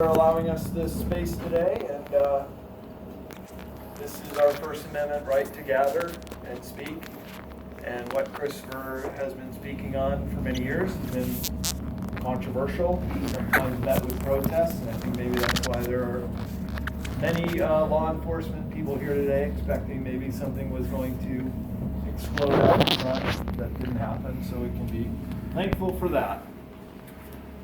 For allowing us this space today, and this is our First Amendment right to gather and speak, and what Christopher has been speaking on for many years has been controversial, sometimes met with protests, and I think maybe that's why there are many law enforcement people here today expecting maybe something was going to explode out in front. That didn't happen, so we can be thankful for that.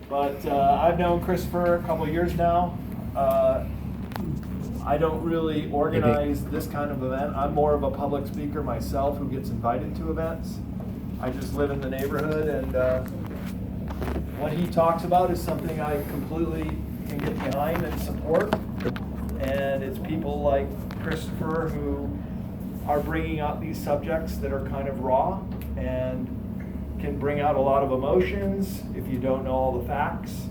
But I've known Christopher a couple of years now. I don't really organize this kind of event. I'm more of a public speaker myself who gets invited to events. I just live in the neighborhood, and what he talks about is something I completely can get behind and support. And it's people like Christopher who are bringing out these subjects that are kind of raw and can bring out a lot of emotions if you don't know all the facts.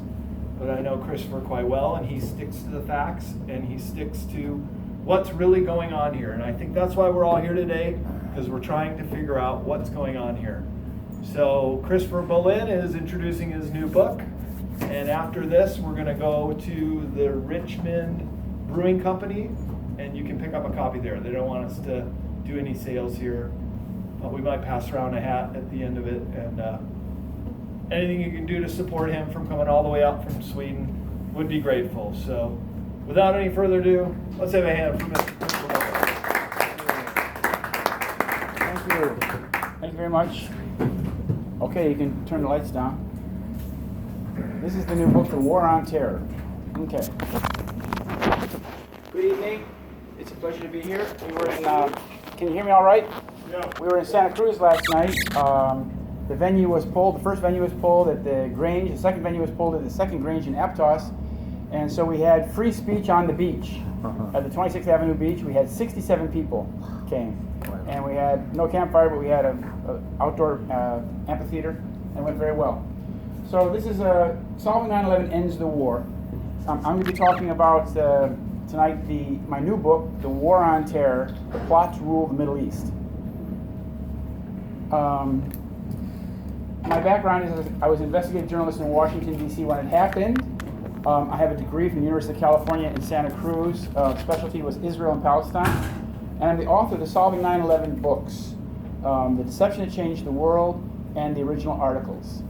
But I know Christopher quite well, and he sticks to the facts, and he sticks to what's really going on here. And I think that's why we're all here today, because we're trying to figure out what's going on here. So Christopher Bollyn is introducing his new book, and after this we're going to go to the Richmond Brewing Company, and you can pick up a copy there. They don't want us to do any sales here. We might pass around a hat at the end of it, and anything you can do to support him from coming all the way out from Sweden would be grateful. So without any further ado, let's have a hand for Mr. Thank you. Thank you very much. Okay, you can turn the lights down. This is the new book, The War on Terror. Okay. Good evening. It's a pleasure to be here. We were in, can you hear me all right? Yeah. We were in Santa Cruz last night. The venue was pulled. The first venue was pulled at the Grange. The second venue was pulled at the second Grange in Aptos. And so we had free speech on the beach, at the 26th Avenue beach. We had 67 people came. And we had no campfire, but we had an outdoor amphitheater, and it went very well. So this is Solving 9/11 Ends the War. I'm going to be talking about tonight my new book, The War on Terror, The Plot to Rule the Middle East. My background is I was an investigative journalist in Washington, D.C. when it happened. I have a degree from the University of California in Santa Cruz. Specialty was Israel and Palestine. And I'm the author of the Solving 9/11 books, The Deception That Changed the World, and the original articles.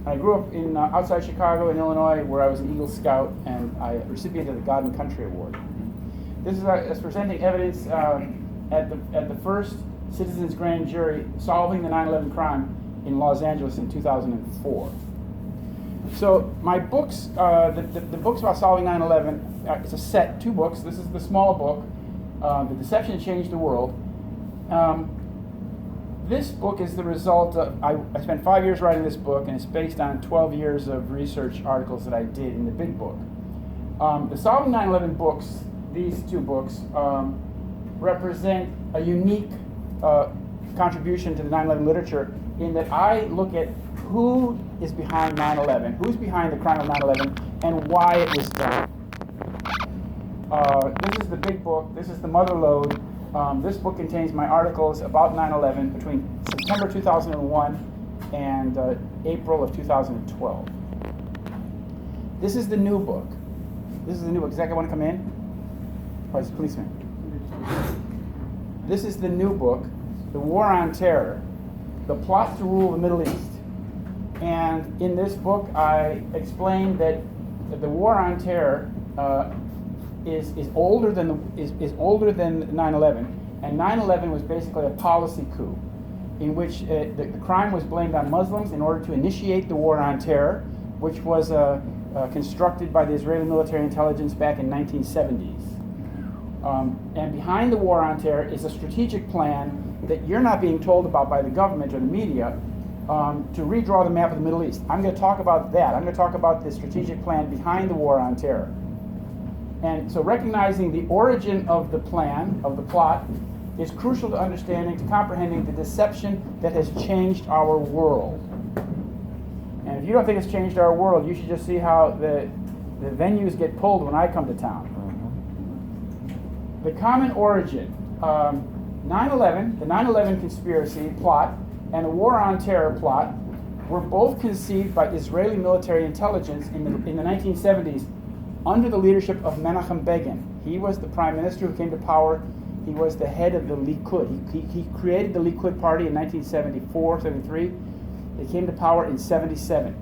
I grew up in outside Chicago in Illinois, where I was an Eagle Scout, and I recipient of the God and Country Award. This is presenting evidence at the first Citizens Grand Jury solving the 9/11 crime in Los Angeles in 2004. So my books, the books about solving 9/11, it's a set, 2 books. This is the small book, The Deception That Changed the World. This book is the result of, I spent 5 years writing this book, and it's based on 12 years of research articles that I did in the big book. The Solving 9/11 books, these 2 books, represent a unique contribution to the 9/11 literature in that I look at who is behind 9/11, who's behind the crime of 9/11, and why it was done. This is the big book. This is the mother lode. This book contains my articles about 9/11 between September 2001 and April of 2012. This is the new book. This is the new book. Does that guy want to come in? Oh, he's a policeman. This is the new book, The War on Terror, The Plot to Rule the Middle East. And in this book, I explain that the War on Terror is older than 9/11, and 9/11 was basically a policy coup, in which the crime was blamed on Muslims in order to initiate the War on Terror, which was constructed by the Israeli military intelligence back in 1970s. And behind the War on Terror is a strategic plan that you're not being told about by the government or the media to redraw the map of the Middle East. I'm going to talk about that. I'm going to talk about the strategic plan behind the War on Terror. And so recognizing the origin of the plan, of the plot, is crucial to understanding, to comprehending the deception that has changed our world. And if you don't think it's changed our world, you should just see how the venues get pulled when I come to town. The common origin, 9/11, the 9/11 conspiracy plot, and the War on Terror plot were both conceived by Israeli military intelligence in the 1970s under the leadership of Menachem Begin. He was the prime minister who came to power. He was the head of the Likud. He created the Likud party in 1974, 73. They came to power in 77.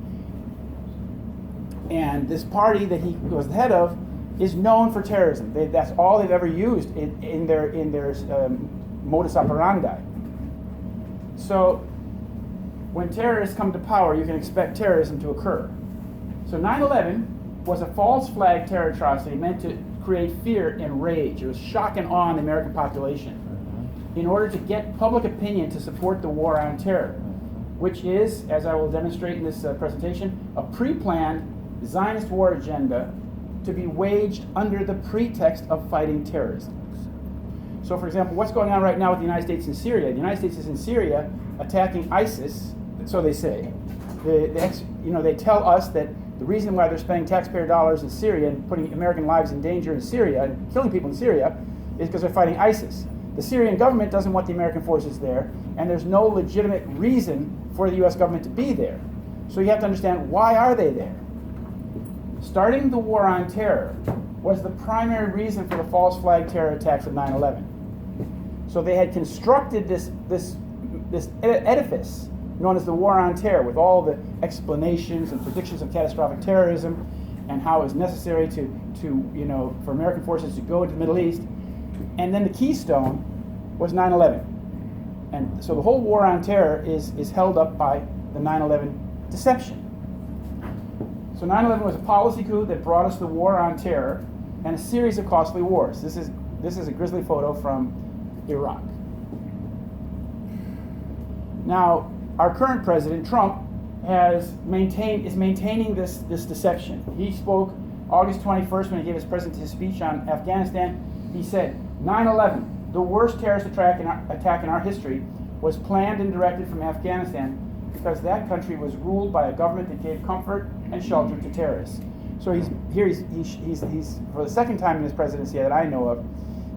And this party that he was the head of is known for terrorism. That's all they've ever used in their modus operandi. So when terrorists come to power, you can expect terrorism to occur. So 9/11 was a false flag terror atrocity meant to create fear and rage. It was shock and awe in the American population in order to get public opinion to support the war on terror, which is, as I will demonstrate in this presentation, a pre-planned Zionist war agenda to be waged under the pretext of fighting terrorism. So, for example, what's going on right now with the United States in Syria? The United States is in Syria attacking ISIS, so they say. They tell us that the reason why they're spending taxpayer dollars in Syria and putting American lives in danger in Syria and killing people in Syria is because they're fighting ISIS. The Syrian government doesn't want the American forces there, and there's no legitimate reason for the U.S. government to be there. So you have to understand, why are they there? Starting the war on terror was the primary reason for the false flag terror attacks of 9/11. So they had constructed this edifice known as the war on terror, with all the explanations and predictions of catastrophic terrorism and how it was necessary for American forces to go into the Middle East. And then the keystone was 9/11. And so the whole war on terror is held up by the 9/11 deception. So 9/11 was a policy coup that brought us the war on terror and a series of costly wars. This is a grisly photo from Iraq. Now, our current president, Trump, is maintaining this deception. He spoke August 21st when he gave his president's speech on Afghanistan. He said, 9/11, the worst terrorist attack in our history, was planned and directed from Afghanistan because that country was ruled by a government that gave comfort and shelter to terrorists. So he's for the second time in his presidency that I know of,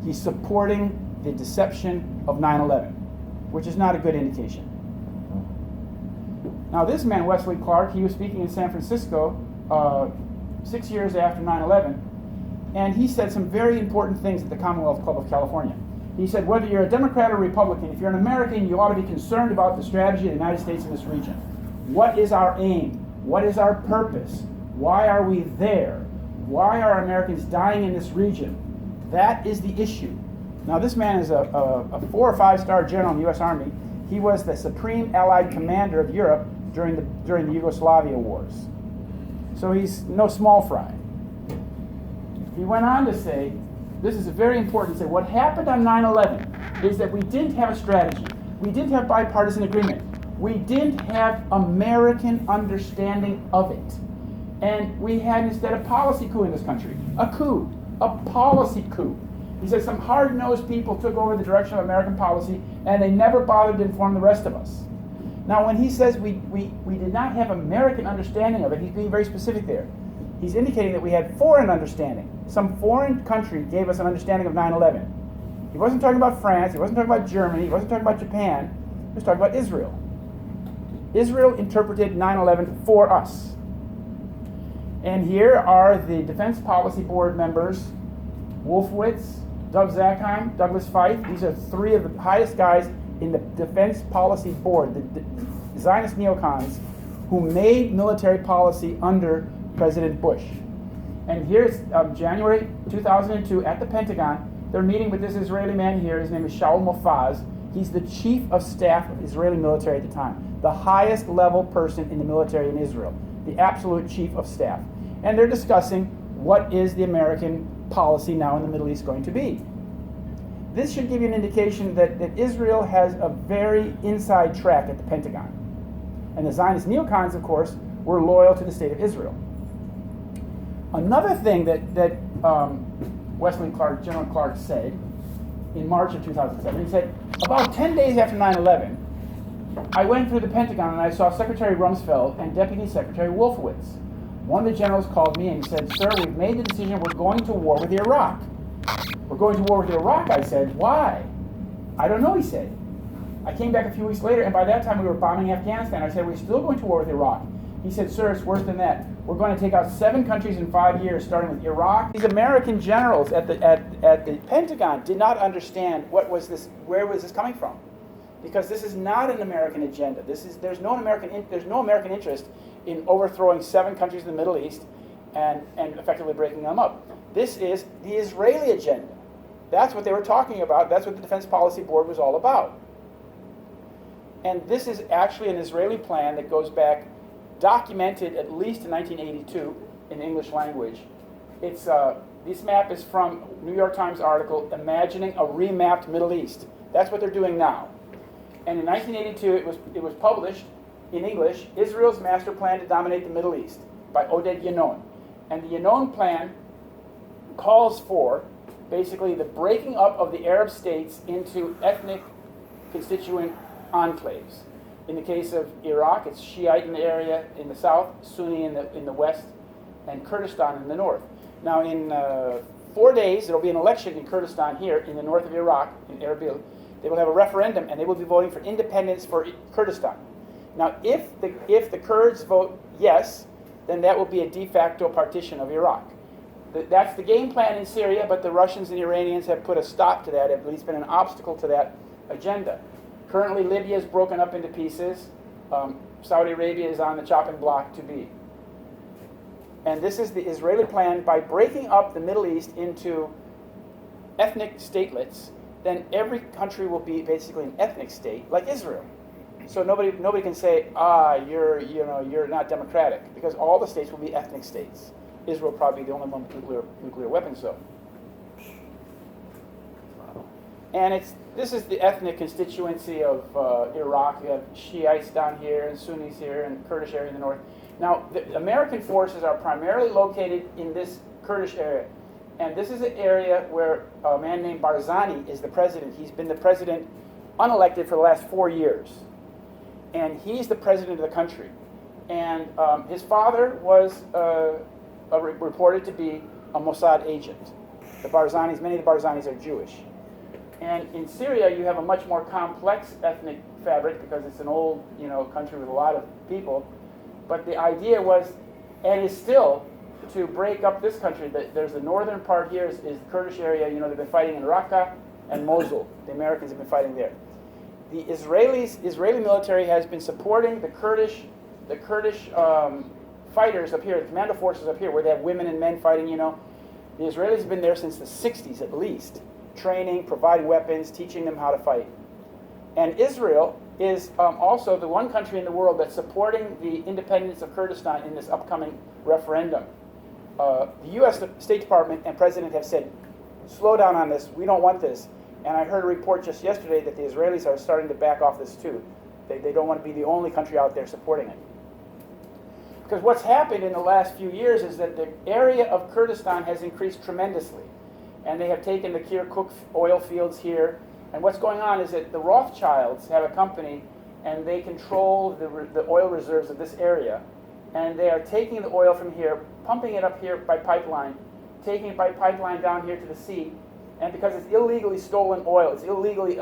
he's supporting the deception of 9/11, which is not a good indication. Now this man, Wesley Clark, he was speaking in San Francisco 6 years after 9/11, and he said some very important things at the Commonwealth Club of California. He said, whether you're a Democrat or Republican, if you're an American, you ought to be concerned about the strategy of the United States in this region. What is our aim? What is our purpose? Why are we there? Why are Americans dying in this region? That is the issue. Now this man is a 4- or 5-star general in the U.S. Army. He was the supreme Allied commander of Europe during the Yugoslavia wars. So he's no small fry. He went on to say, this is very important, to say what happened on 9/11 is that we didn't have a strategy. We didn't have bipartisan agreement. We didn't have American understanding of it. And we had instead a policy coup in this country. A coup. A policy coup. He said some hard-nosed people took over the direction of American policy and they never bothered to inform the rest of us. Now when he says we did not have American understanding of it, he's being very specific there. He's indicating that we had foreign understanding. Some foreign country gave us an understanding of 9/11. He wasn't talking about France, he wasn't talking about Germany, he wasn't talking about Japan, he was talking about Israel. Israel interpreted 9/11 for us. And here are the Defense Policy Board members, Wolfowitz, Doug Zackheim, Douglas Feith. These are three of the highest guys in the Defense Policy Board, the Zionist neocons who made military policy under President Bush. And here's January 2002 at the Pentagon. They're meeting with this Israeli man here. His name is Shaul Mofaz. He's the chief of staff of Israeli military at the time, the highest level person in the military in Israel, the absolute chief of staff. And they're discussing what is the American policy now in the Middle East going to be. This should give you an indication that Israel has a very inside track at the Pentagon. And the Zionist neocons, of course, were loyal to the state of Israel. Another thing that Wesley Clark, General Clark, said in March of 2007, he said, about 10 days after 9/11, I went through the Pentagon and I saw Secretary Rumsfeld and Deputy Secretary Wolfowitz. One of the generals called me and he said, sir, we've made the decision we're going to war with Iraq. We're going to war with Iraq, I said. Why? I don't know, he said. I came back a few weeks later, and by that time we were bombing Afghanistan. I said, we're still going to war with Iraq. He said, sir, it's worse than that. We're going to take out 7 countries in 5 years, starting with Iraq. These American generals at the Pentagon did not understand where was this coming from, because this is not an American agenda. There's no American interest in overthrowing 7 countries in the Middle East and effectively breaking them up. This is the Israeli agenda. That's what they were talking about. That's what the Defense Policy Board was all about. And this is actually an Israeli plan that goes back, documented at least in 1982 in the English language. This map is from a New York Times article, Imagining a Remapped Middle East. That's what they're doing now. And in 1982, it was published in English, Israel's Master Plan to Dominate the Middle East by Oded Yanon. And the Yanon plan calls for basically the breaking up of the Arab states into ethnic constituent enclaves. In the case of Iraq, it's Shiite in the area in the south, Sunni in the west, and Kurdistan in the north. Now in 4 days, there will be an election in Kurdistan here in the north of Iraq, in Erbil. They will have a referendum, and they will be voting for independence for Kurdistan. Now, if the Kurds vote yes, then that will be a de facto partition of Iraq. That's the game plan in Syria, but the Russians and the Iranians have put a stop to that, have at least been an obstacle to that agenda. Currently, Libya is broken up into pieces. Saudi Arabia is on the chopping block to be. And this is the Israeli plan. By breaking up the Middle East into ethnic statelets, then every country will be basically an ethnic state, like Israel. So nobody can say, you're not democratic, because all the states will be ethnic states. Israel will probably be the only one with nuclear weapons, though. And this is the ethnic constituency of Iraq. You have Shiites down here and Sunnis here and Kurdish area in the north. Now, the American forces are primarily located in this Kurdish area. And this is an area where a man named Barzani is the president. He's been the president unelected for the last 4 years. And he's the president of the country. And his father was reported to be a Mossad agent. Many of the Barzanis are Jewish. And in Syria, you have a much more complex ethnic fabric because it's an old, country with a lot of people. But the idea was, and is still, to break up this country. There's the northern part here is the Kurdish area. They've been fighting in Raqqa and Mosul. The Americans have been fighting there. The Israeli military has been supporting the Kurdish fighters up here, the commando forces up here, where they have women and men fighting. The Israelis have been there since the 60s at least, training, providing weapons, teaching them how to fight. And Israel is also the one country in the world that's supporting the independence of Kurdistan in this upcoming referendum. The U.S. State Department and President have said, slow down on this, we don't want this. And I heard a report just yesterday that the Israelis are starting to back off this too. They don't want to be the only country out there supporting it. Because what's happened in the last few years is that the area of Kurdistan has increased tremendously. And they have taken the Kirkuk oil fields here. And what's going on is that the Rothschilds have a company, and they control the oil reserves of this area. And they are taking the oil from here, pumping it up here by pipeline, taking it by pipeline down here to the sea. And because it's illegally stolen oil, it's illegally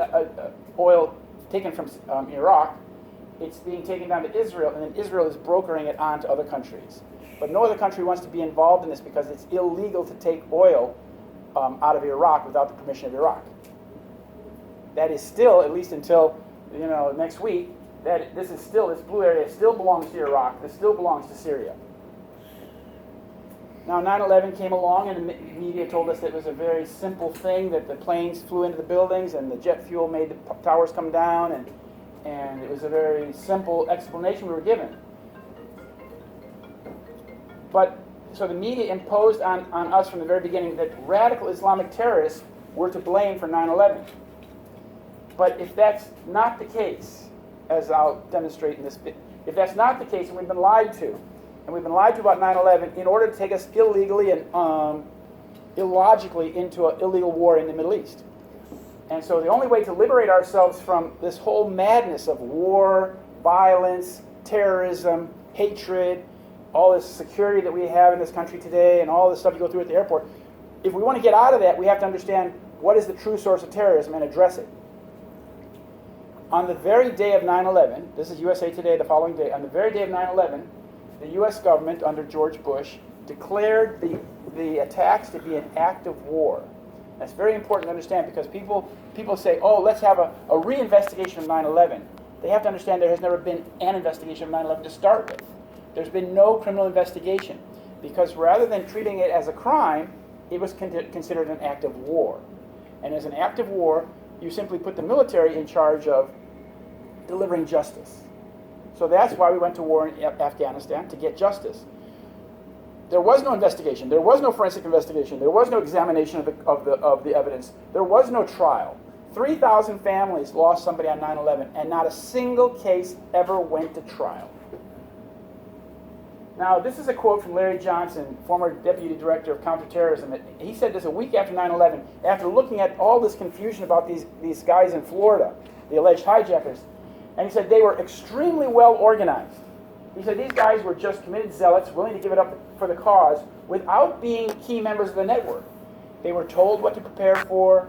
oil taken from Iraq, it's being taken down to Israel, and then Israel is brokering it on to other countries. But no other country wants to be involved in this because it's illegal to take oil out of Iraq without the permission of Iraq. That is still, at least until next week, this blue area still belongs to Iraq. This still belongs to Syria. Now 9/11 came along, and the media told us that it was a very simple thing, that the planes flew into the buildings and the jet fuel made the towers come down, and it was a very simple explanation we were given. But so the media imposed on us from the very beginning that radical Islamic terrorists were to blame for 9/11. But if that's not the case, as I'll demonstrate in this bit, if that's not the case, and we've been lied to, about 9/11 in order to take us illegally and illogically into an illegal war in the Middle East. And so the only way to liberate ourselves from this whole madness of war, violence, terrorism, hatred, all this security that we have in this country today, and all this stuff you go through at the airport, if we want to get out of that, we have to understand what is the true source of terrorism and address it. On the very day of 9/11, this is USA Today the following day, on the very day of 9/11, the U.S. government under George Bush declared the attacks to be an act of war. That's very important to understand because people say, oh, let's have a reinvestigation of 9/11. They have to understand there has never been an investigation of 9/11 to start with. There's been no criminal investigation because rather than treating it as a crime, it was considered an act of war. And as an act of war, you simply put the military in charge of delivering justice. So that's why we went to war in Afghanistan, to get justice. There was no investigation. There was no forensic investigation. There was no examination of the evidence. There was no trial. 3,000 families lost somebody on 9/11, and not a single case ever went to trial. Now, this is a quote from Larry Johnson, former Deputy Director of Counterterrorism. He said this a week after 9/11, after looking at all this confusion about these guys in Florida, the alleged hijackers. And he said they were extremely well organized. He said these guys were just committed zealots, willing to give it up for the cause, without being key members of the network. They were told what to prepare for,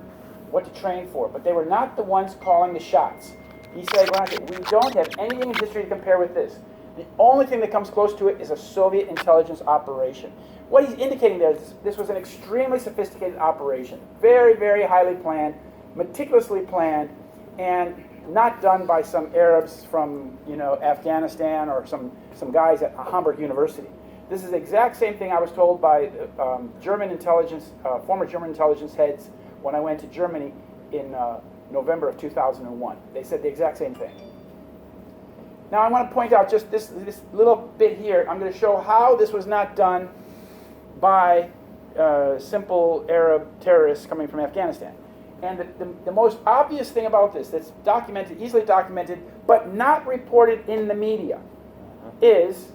what to train for, but they were not the ones calling the shots. He said, we don't have anything in history to compare with this. The only thing that comes close to it is a Soviet intelligence operation. What he's indicating there is this was an extremely sophisticated operation, very, very highly planned, meticulously planned, and not done by some Arabs from Afghanistan or some guys at Hamburg University. This is the exact same thing I was told by German intelligence, former German intelligence heads when I went to Germany in November of 2001. They said the exact same thing. Now I want to point out just this little bit here. I'm going to show how this was not done by simple Arab terrorists coming from Afghanistan. And the most obvious thing about this, that's documented, easily documented, but not reported in the media, is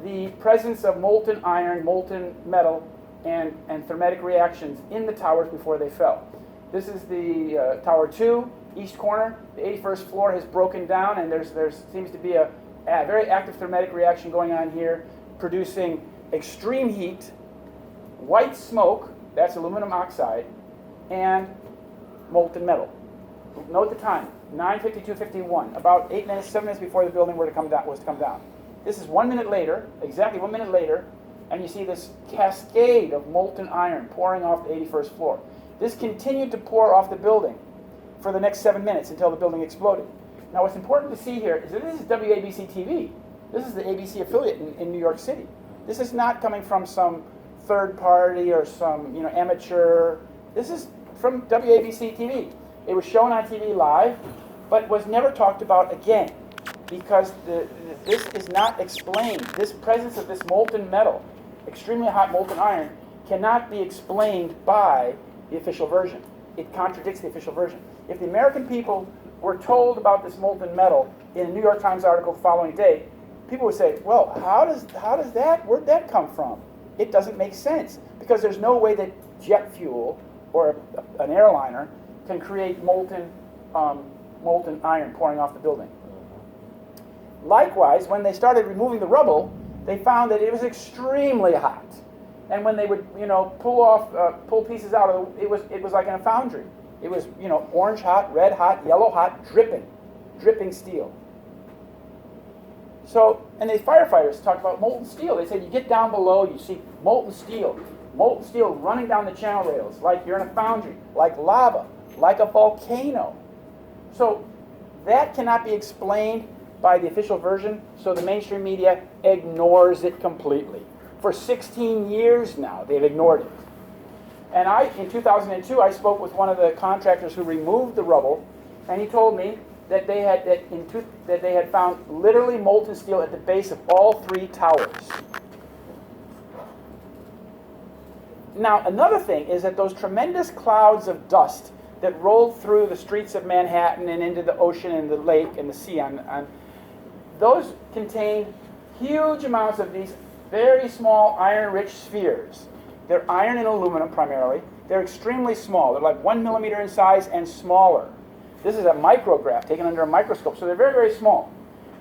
the presence of molten iron, molten metal, and thermetic reactions in the towers before they fell. This is the Tower 2, east corner. The 81st floor has broken down, and there seems to be a very active thermetic reaction going on here, producing extreme heat, white smoke, that's aluminum oxide, and molten metal. Note the time, 9:52:51, about 7 minutes before the building was to come down. This is 1 minute later, exactly 1 minute later, and you see this cascade of molten iron pouring off the 81st floor. This continued to pour off the building for the next 7 minutes until the building exploded. Now what's important to see here is that this is WABC TV. This is the ABC affiliate in New York City. This is not coming from some third party or some amateur. This is from WABC TV. It was shown on TV live, but was never talked about again because this is not explained. This presence of this molten metal, extremely hot molten iron, cannot be explained by the official version. It contradicts the official version. If the American people were told about this molten metal in a New York Times article the following day, people would say, well, where'd that come from? It doesn't make sense because there's no way that jet fuel or an airliner can create molten iron pouring off the building. Likewise, when they started removing the rubble, they found that it was extremely hot. And when they would, pull pieces out it was like in a foundry. It was, orange hot, red hot, yellow hot, dripping steel. So, and the firefighters talked about molten steel. They said you get down below, you see molten steel running down the channel rails, like you're in a foundry, like lava, like a volcano. So that cannot be explained by the official version, so the mainstream media ignores it completely. For 16 years now, they've ignored it. And in 2002, I spoke with one of the contractors who removed the rubble, and he told me that they had found literally molten steel at the base of all 3 towers. Now, another thing is that those tremendous clouds of dust that rolled through the streets of Manhattan and into the ocean and the lake and the sea, those contain huge amounts of these very small iron-rich spheres. They're iron and aluminum primarily. They're extremely small. They're like 1 millimeter in size and smaller. This is a micrograph taken under a microscope, so they're very, very small.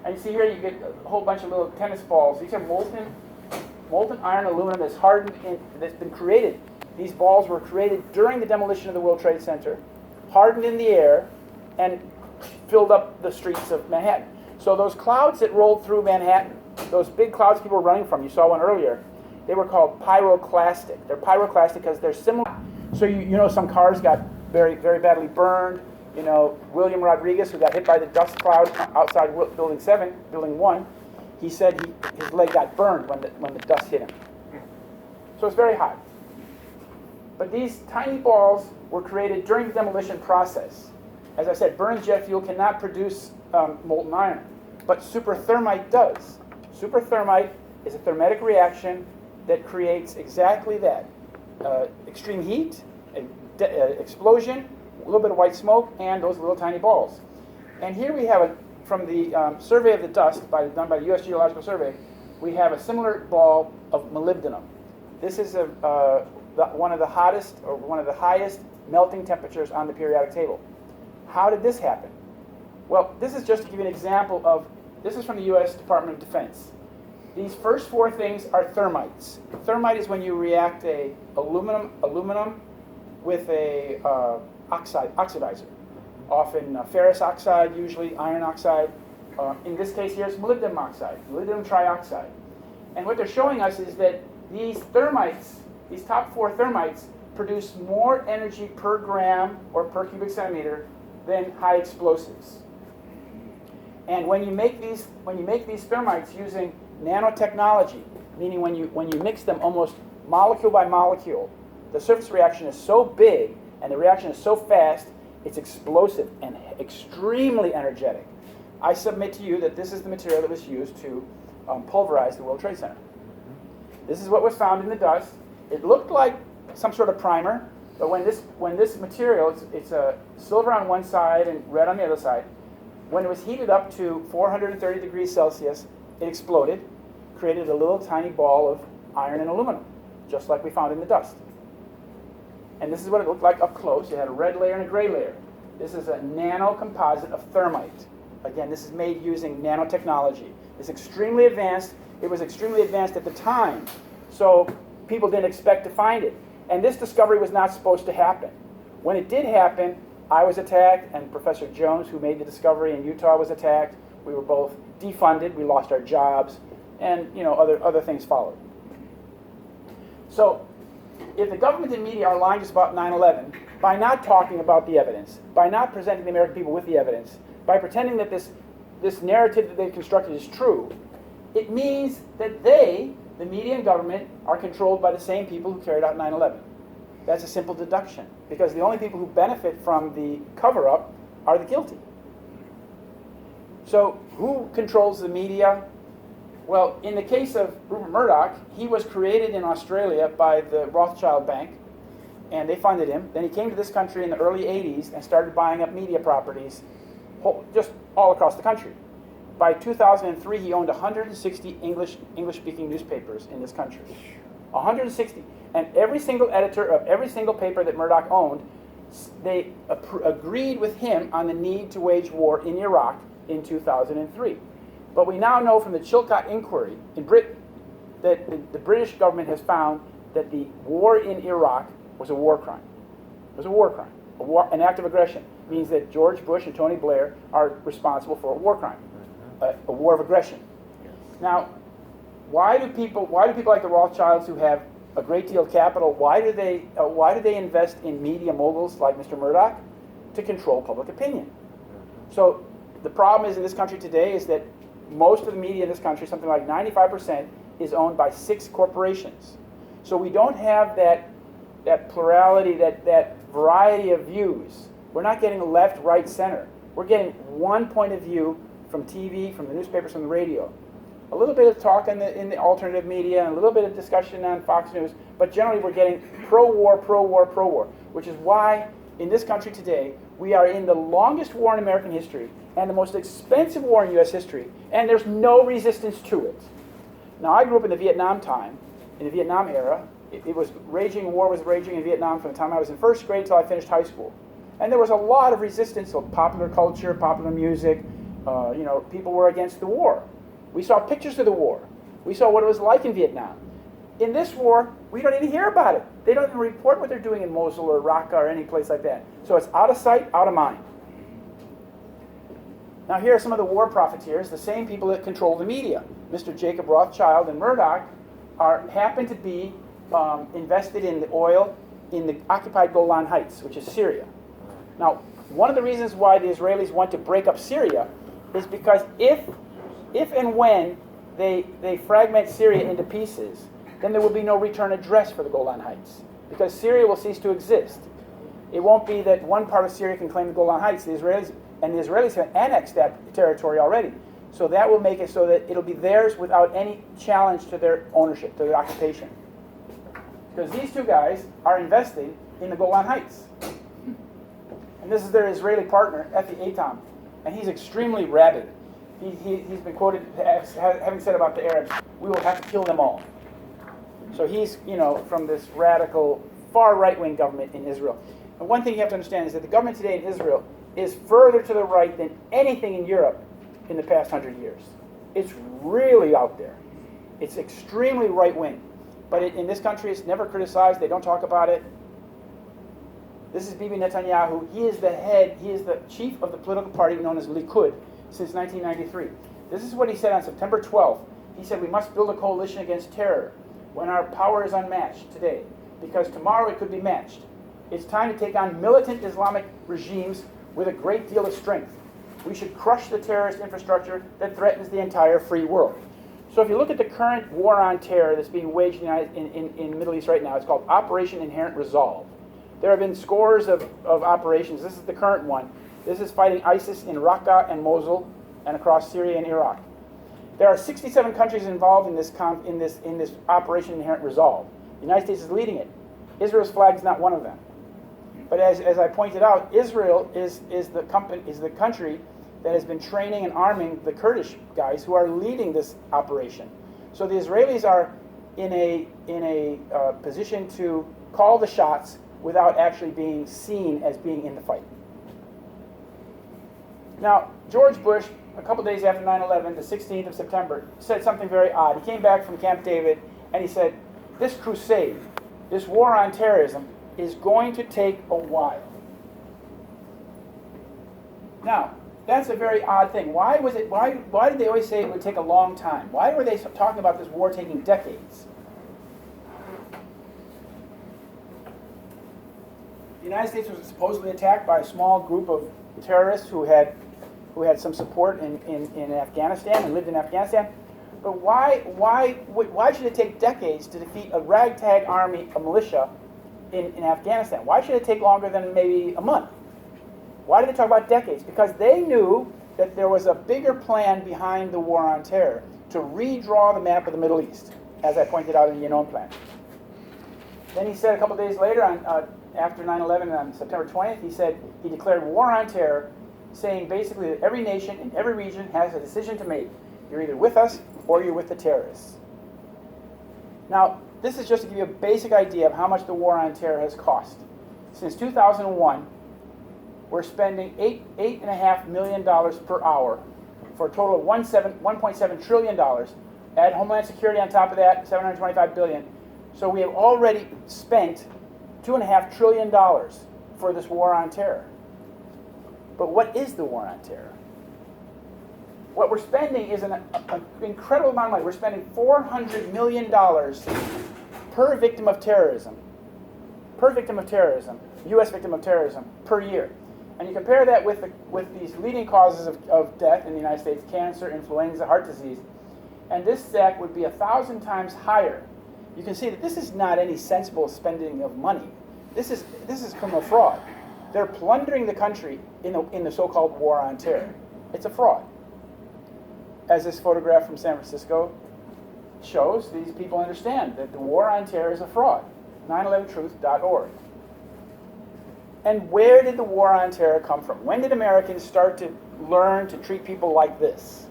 And you see here you get a whole bunch of little tennis balls. These are molten iron aluminum that's hardened, that's been created. These balls were created during the demolition of the World Trade Center, hardened in the air, and filled up the streets of Manhattan. So those clouds that rolled through Manhattan those big clouds people were running from, you saw one earlier, they were called pyroclastic. They're pyroclastic because they're similar. So you know some cars got very, very badly burned. You know, William Rodriguez, who got hit by the dust cloud outside Building 7, Building 1, he said his leg got burned when the dust hit him. So it's very hot. But these tiny balls were created during the demolition process. As I said, burning jet fuel cannot produce molten iron, but superthermite does. Superthermite is a thermetic reaction that creates exactly that. Extreme heat, explosion, a little bit of white smoke, and those little tiny balls. And here we have, from the survey of the dust done by the U.S. Geological Survey, we have a similar ball of molybdenum. This is one of the hottest, or one of the highest melting temperatures on the periodic table. How did this happen? Well, this is just to give you an example of, this is from the U.S. Department of Defense. These first four things are thermites. Thermite is when you react a aluminum with a oxidizer. Often ferrous oxide, usually iron oxide. In this case here, it's molybdenum oxide, molybdenum trioxide. And what they're showing us is that these thermites, these top four thermites, produce more energy per gram or per cubic centimeter than high explosives. And when you make these thermites using nanotechnology, meaning when you mix them almost molecule by molecule, the surface reaction is so big and the reaction is so fast, it's explosive and extremely energetic. I submit to you that this is the material that was used to pulverize the World Trade Center. This is what was found in the dust. It looked like some sort of primer, but when this material, it's a silver on one side and red on the other side, when it was heated up to 430 degrees Celsius, it exploded, created a little tiny ball of iron and aluminum, just like we found in the dust. And this is what it looked like up close. It had a red layer and a gray layer. This is a nano composite of thermite. Again, this is made using nanotechnology. It's extremely advanced. It was extremely advanced at the time, so people didn't expect to find it. And this discovery was not supposed to happen. When it did happen, I was attacked, and Professor Jones, who made the discovery in Utah, was attacked. We were both defunded. We lost our jobs, and other things followed. So if the government and media are lying just about 9/11, by not talking about the evidence, by not presenting the American people with the evidence, by pretending that this narrative that they've constructed is true, it means that they, the media and government, are controlled by the same people who carried out 9/11. That's a simple deduction, because the only people who benefit from the cover-up are the guilty. So who controls the media? Well, in the case of Rupert Murdoch, he was created in Australia by the Rothschild Bank, and they funded him. Then he came to this country in the early 80s and started buying up media properties just all across the country. By 2003, he owned 160 English-speaking newspapers in this country. 160. And every single editor of every single paper that Murdoch owned, they agreed with him on the need to wage war in Iraq in 2003. But we now know from the Chilcot inquiry in Britain that the British government has found that the war in Iraq was a war crime. It was a war crime. An act of aggression means that George Bush and Tony Blair are responsible for a war crime, a war of aggression. Now, why do people like the Rothschilds, who have a great deal of capital, why do they invest in media moguls like Mr. Murdoch? To control public opinion. So the problem is in this country today is that most of the media in this country, something like 95%, is owned by 6 corporations. So we don't have that plurality, that variety of views. We're not getting left, right, center. We're getting one point of view from TV, from the newspapers, from the radio. A little bit of talk in the alternative media, and a little bit of discussion on Fox News, but generally we're getting pro-war, pro-war, pro-war, which is why in this country today we are in the longest war in American history and the most expensive war in U.S. history, and there's no resistance to it. Now, I grew up in the Vietnam time, in the Vietnam era. War was raging in Vietnam from the time I was in first grade till I finished high school. And there was a lot of resistance of popular culture, popular music. People were against the war. We saw pictures of the war. We saw what it was like in Vietnam. In this war, we don't even hear about it. They don't even report what they're doing in Mosul or Raqqa or any place like that. So it's out of sight, out of mind. Now here are some of the war profiteers, the same people that control the media. Mr. Jacob Rothschild and Murdoch happen to be invested in the oil in the occupied Golan Heights, which is Syria. Now, one of the reasons why the Israelis want to break up Syria is because if and when they fragment Syria into pieces, then there will be no return address for the Golan Heights, because Syria will cease to exist. It won't be that one part of Syria can claim the Golan Heights. The Israelis have annexed that territory already. So that will make it so that it'll be theirs without any challenge to their ownership, to their occupation. Because these two guys are investing in the Golan Heights. And this is their Israeli partner, Efi Eitam. And he's extremely rabid. He's been quoted as having said about the Arabs, "We will have to kill them all." So he's, from this radical, far right-wing government in Israel. And one thing you have to understand is that the government today in Israel is further to the right than anything in Europe in the past 100 years. It's really out there. It's extremely right-wing. But in this country, it's never criticized. They don't talk about it. This is Bibi Netanyahu. He is the chief of the political party known as Likud since 1993. This is what he said on September 12th. He said, "We must build a coalition against terror when our power is unmatched today, because tomorrow it could be matched. It's time to take on militant Islamic regimes with a great deal of strength. We should crush the terrorist infrastructure that threatens the entire free world." So if you look at the current war on terror that's being waged in the Middle East right now, it's called Operation Inherent Resolve. There have been scores of operations. This is the current one. This is fighting ISIS in Raqqa and Mosul and across Syria and Iraq. There are 67 countries involved in this Operation Inherent Resolve. The United States is leading it. Israel's flag is not one of them. But as I pointed out, Israel is the country that has been training and arming the Kurdish guys who are leading this operation. So the Israelis are in a position to call the shots without actually being seen as being in the fight. Now, George Bush, a couple days after 9/11, the 16th of September, said something very odd. He came back from Camp David and he said, "This crusade, this war on terrorism, is going to take a while." Now, that's a very odd thing. Why did they always say it would take a long time? Why were they talking about this war taking decades? The United States was supposedly attacked by a small group of terrorists who had some support in Afghanistan and lived in Afghanistan. But why should it take decades to defeat a ragtag army, a militia, in Afghanistan? Why should it take longer than maybe a month? Why did they talk about decades? Because they knew that there was a bigger plan behind the war on terror to redraw the map of the Middle East, as I pointed out in the Yangon plan. Then he said a couple days later, after 9/11 on September 20th, he declared war on terror, saying basically that every nation in every region has a decision to make. You're either with us or you're with the terrorists. Now, this is just to give you a basic idea of how much the war on terror has cost. Since 2001, we're spending $8.5 million per hour for a total of $1.7 trillion. Add Homeland Security on top of that, $725 billion. So we have already spent $2.5 trillion for this war on terror. But what is the war on terror? What we're spending is an incredible amount of money. We're spending $400 million per victim of terrorism. Per victim of terrorism, U.S. victim of terrorism, per year. And you compare that with these leading causes of death in the United States, cancer, influenza, heart disease, and this stack would be 1,000 times higher. You can see that this is not any sensible spending of money. This is criminal fraud. They're plundering the country in the so-called war on terror. It's a fraud. As this photograph from San Francisco shows, these people understand that the war on terror is a fraud. 911truth.org. And where did the war on terror come from? When did Americans start to learn to treat people like this?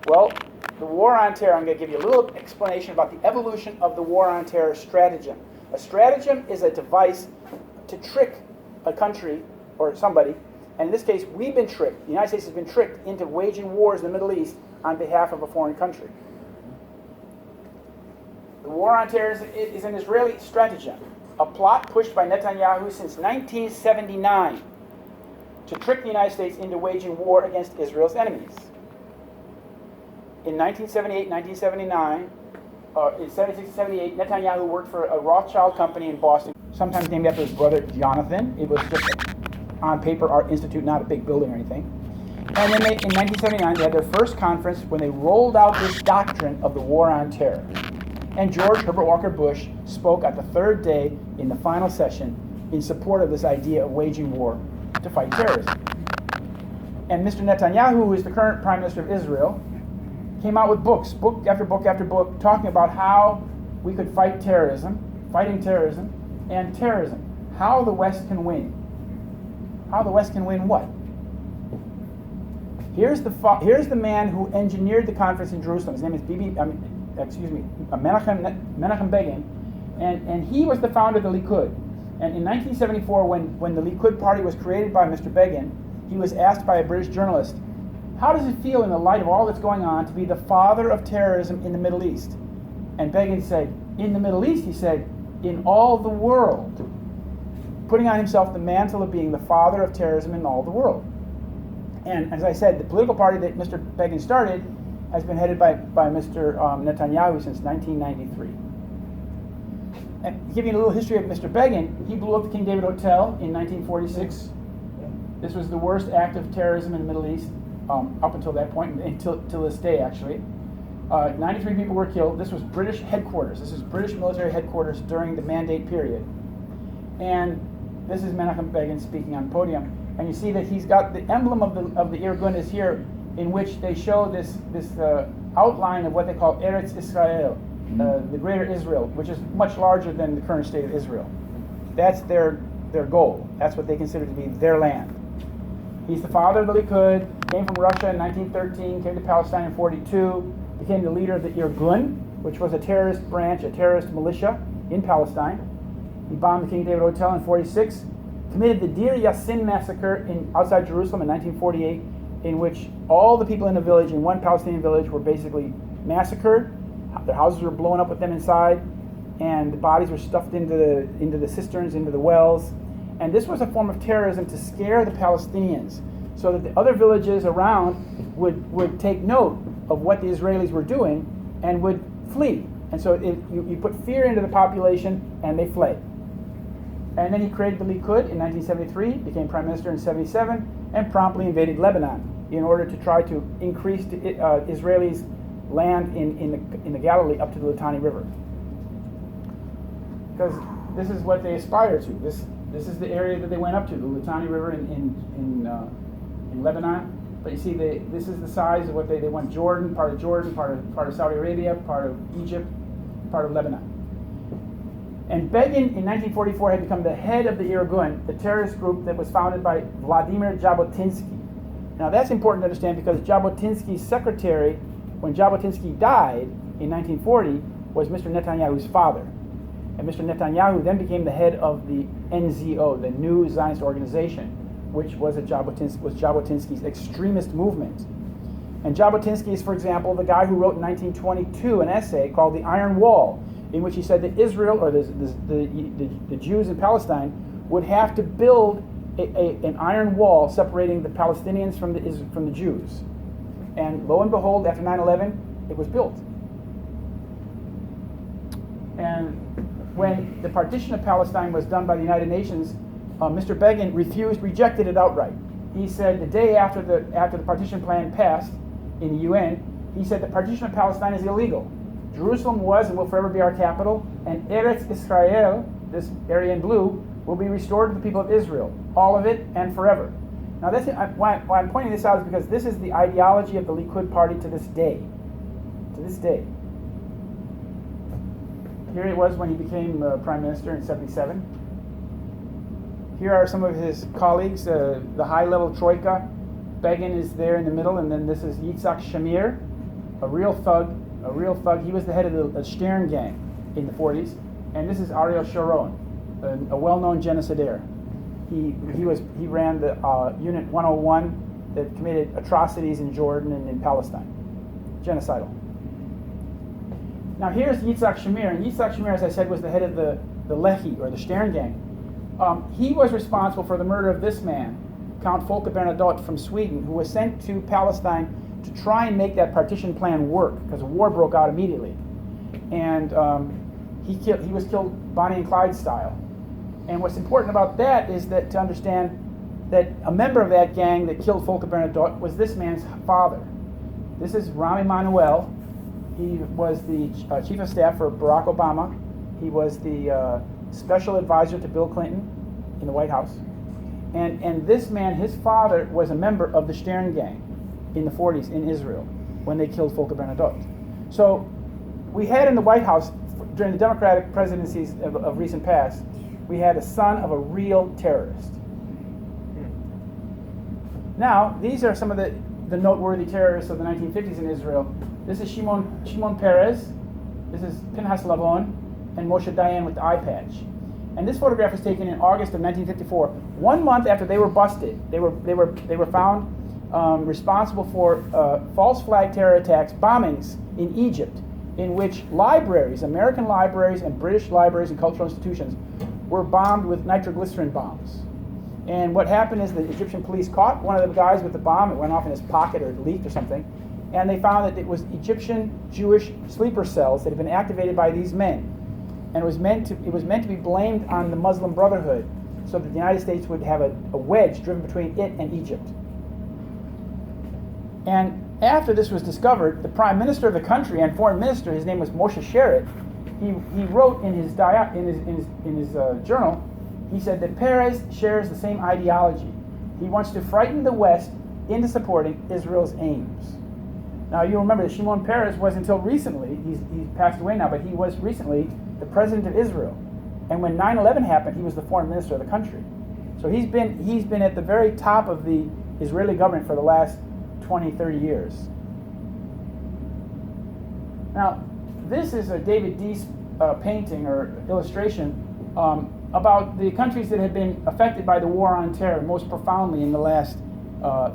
Well, the war on terror, I'm going to give you a little explanation about the evolution of the war on terror stratagem. A stratagem is a device to trick a country or somebody, and in this case, we've been tricked. The United States has been tricked into waging wars in the Middle East on behalf of a foreign country. The war on terror is an Israeli stratagem, a plot pushed by Netanyahu since 1979. to trick the United States into waging war against Israel's enemies. In 1978, 1979, in 76 78, Netanyahu worked for a Rothschild company in Boston, sometimes named after his brother Jonathan. It was just on paper art institute, not a big building or anything. And then in 1979, they had their first conference when they rolled out this doctrine of the war on terror. And George Herbert Walker Bush spoke at the third day in the final session in support of this idea of waging war to fight terrorism. And Mr. Netanyahu, who is the current Prime Minister of Israel, came out with books, book after book after book, talking about how we could fight terrorism, fighting terrorism, and terrorism. How the West can win. How the West can win what? Here's the man who engineered the conference in Jerusalem. His name is Menachem Begin, and he was the founder of the Likud. And in 1974, when the Likud party was created by Mr. Begin, he was asked by a British journalist, how does it feel in the light of all that's going on to be the father of terrorism in the Middle East? And Begin said, in the Middle East, he said, in all the world, putting on himself the mantle of being the father of terrorism in all the world. And as I said, the political party that Mr. Begin started has been headed by Mr. Netanyahu since 1993. And to give you a little history of Mr. Begin, he blew up the King David Hotel in 1946. This was the worst act of terrorism in the Middle East up until that point, until this day actually. 93 people were killed. This was British headquarters. This is British military headquarters during the Mandate period. And this is Menachem Begin speaking on the podium. And you see that he's got the emblem of the Irgun is here, in which they show this outline of what they call Eretz Israel, the greater Israel, which is much larger than the current state of Israel. That's their goal. That's what they consider to be their land. He's the father of the Likud, came from Russia in 1913, came to Palestine in 1942, became the leader of the Irgun, which was a terrorist branch, a terrorist militia in Palestine. He bombed the King David Hotel in 1946, committed the Deir Yassin massacre outside Jerusalem in 1948, in which all the people in the village, in one Palestinian village, were basically massacred. Their houses were blown up with them inside, and the bodies were stuffed into the cisterns, into the wells. And this was a form of terrorism to scare the Palestinians, so that the other villages around would take note of what the Israelis were doing and would flee. And so you put fear into the population, and they fled. And then he created the Likud in 1973, became prime minister in 1977, and promptly invaded Lebanon in order to try to increase Israelis' land in the Galilee up to the Litani River. Because this is what they aspire to. This is the area that they went up to, the Litani River in Lebanon. But you see, this is the size of what they want: Jordan, part of Saudi Arabia, part of Egypt, part of Lebanon. And Begin in 1944 had become the head of the Irgun, the terrorist group that was founded by Vladimir Jabotinsky. Now that's important to understand, because Jabotinsky's secretary, when Jabotinsky died in 1940, was Mr. Netanyahu's father. And Mr. Netanyahu then became the head of the NZO, the New Zionist Organization, which was Jabotinsky's extremist movement. And Jabotinsky is, for example, the guy who wrote in 1922 an essay called The Iron Wall, in which he said that Israel, or the Jews in Palestine, would have to build an iron wall separating the Palestinians from the Jews. And lo and behold, after 9/11, it was built. And when the partition of Palestine was done by the United Nations, Mr. Begin rejected it outright. He said the day after the partition plan passed in the UN, he said the partition of Palestine is illegal. Jerusalem was and will forever be our capital, and Eretz Israel, this area in blue, will be restored to the people of Israel, all of it and forever. Now, why I'm pointing this out is because this is the ideology of the Likud party to this day. To this day. Here it was when he became prime minister in 1977. Here are some of his colleagues, the high-level troika. Begin is there in the middle, and then this is Yitzhak Shamir, a real thug. He was the head of the Stern gang in the 40s. And this is Ariel Sharon, a well-known genocidaire. He ran the Unit 101 that committed atrocities in Jordan and in Palestine. Genocidal. Now here's Yitzhak Shamir, and Yitzhak Shamir, as I said, was the head of the Lehi, or the Stern gang. He was responsible for the murder of this man, Count Folke Bernadotte from Sweden, who was sent to Palestine to try and make that partition plan work, because a war broke out immediately. And he was killed Bonnie and Clyde style. And what's important about that is that to understand that a member of that gang that killed Folke Bernadotte was this man's father. This is Rahm Emanuel. He was the chief of staff for Barack Obama. He was the special advisor to Bill Clinton in the White House. And this man, his father, was a member of the Stern gang in the 40s in Israel when they killed Folke Bernadotte. So we had in the White House, during the Democratic presidencies of recent past, we had a son of a real terrorist. Now, these are some of the noteworthy terrorists of the 1950s in Israel. This is Shimon Peres, this is Pinhas Lavon, and Moshe Dayan with the eye patch. And this photograph was taken in August of 1954, 1 month after they were busted. They were found responsible for false flag terror attacks, bombings in Egypt, in which libraries, American libraries and British libraries and cultural institutions, were bombed with nitroglycerin bombs. And what happened is the Egyptian police caught one of the guys with the bomb. It went off in his pocket or it leaked or something. And they found that it was Egyptian Jewish sleeper cells that had been activated by these men. And it was meant to be blamed on the Muslim Brotherhood, so that the United States would have a wedge driven between it and Egypt. And after this was discovered, the prime minister of the country and foreign minister, his name was Moshe Sherrett, he wrote in his journal, he said that Peres shares the same ideology. He wants to frighten the West into supporting Israel's aims. Now you remember that Shimon Peres was until recently, he's passed away now, but he was recently the president of Israel. And when 9/11 happened, he was the foreign minister of the country. So he's been at the very top of the Israeli government for the last 20, 30 years. Now, this is a David Deese painting or illustration about the countries that have been affected by the war on terror most profoundly in the last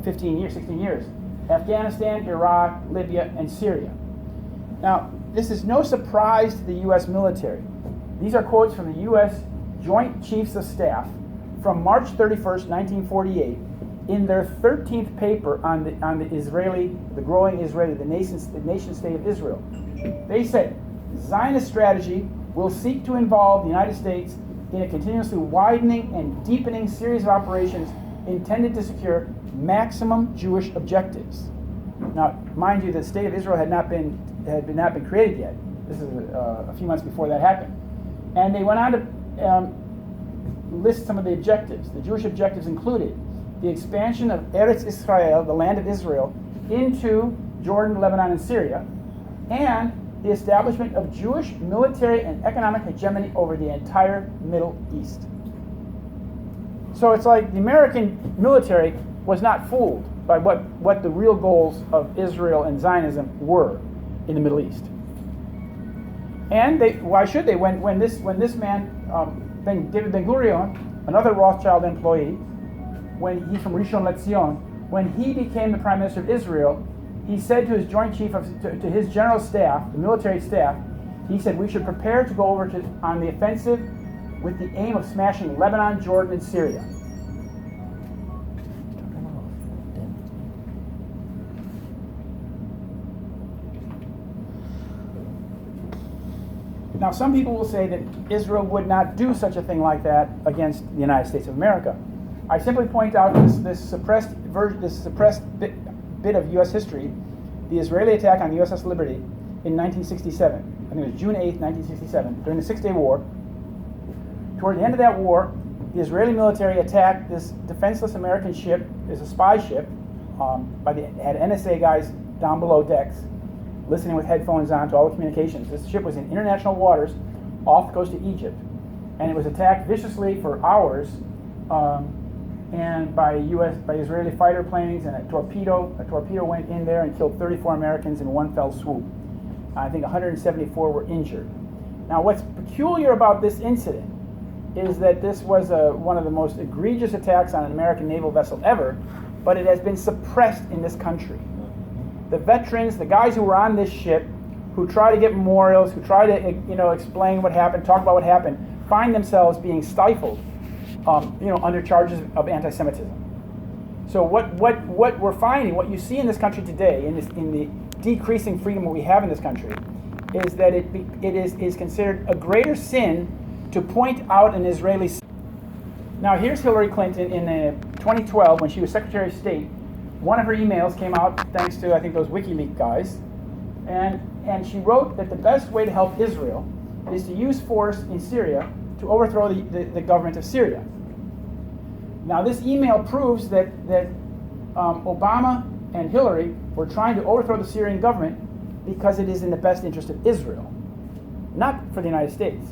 16 years. Afghanistan, Iraq, Libya, and Syria. Now, this is no surprise to the U.S. military. These are quotes from the U.S. Joint Chiefs of Staff from March 31st, 1948, in their 13th paper on the growing Israeli, the nation state of Israel. They said, Zionist strategy will seek to involve the United States in a continuously widening and deepening series of operations intended to secure maximum Jewish objectives. Now, mind you, the state of Israel had not been created yet. This is a few months before that happened. And they went on to list some of the objectives. The Jewish objectives included the expansion of Eretz Israel, the land of Israel, into Jordan, Lebanon, and Syria, and the establishment of Jewish military and economic hegemony over the entire Middle East. So it's like the American military was not fooled by what the real goals of Israel and Zionism were in the Middle East. And why should they? When this man, David Ben-Gurion, another Rothschild employee, when he's from Rishon LeZion, when he became the prime minister of Israel, he said to his joint chief to his general staff, the military staff, he said, we should prepare to go over on the offensive with the aim of smashing Lebanon, Jordan, and Syria. Now, some people will say that Israel would not do such a thing like that against the United States of America. I simply point out this suppressed bit of U.S. history, the Israeli attack on the USS Liberty in 1967. I think it was June 8th, 1967, during the Six-Day War. Toward the end of that war, the Israeli military attacked this defenseless American ship. It's a spy ship. Had NSA guys down below decks, listening with headphones on to all the communications. This ship was in international waters off the coast of Egypt, and it was attacked viciously for hours, and by Israeli fighter planes, and a torpedo went in there and killed 34 Americans in one fell swoop. I think 174 were injured. Now, what's peculiar about this incident is that this was one of the most egregious attacks on an American naval vessel ever, but it has been suppressed in this country. The veterans, the guys who were on this ship, who try to get memorials, who try to explain what happened, talk about what happened, find themselves being stifled, under charges of anti-Semitism. So what we're finding, what you see in this country today, in the decreasing freedom that we have in this country, is that it is considered a greater sin to point out an Israeli sin. Now here's Hillary Clinton in 2012 when she was Secretary of State. One of her emails came out thanks to, I think, those WikiLeaks guys, and she wrote that the best way to help Israel is to use force in Syria to overthrow the government of Syria. Now this email proves that Obama and Hillary were trying to overthrow the Syrian government because it is in the best interest of Israel, not for the United States.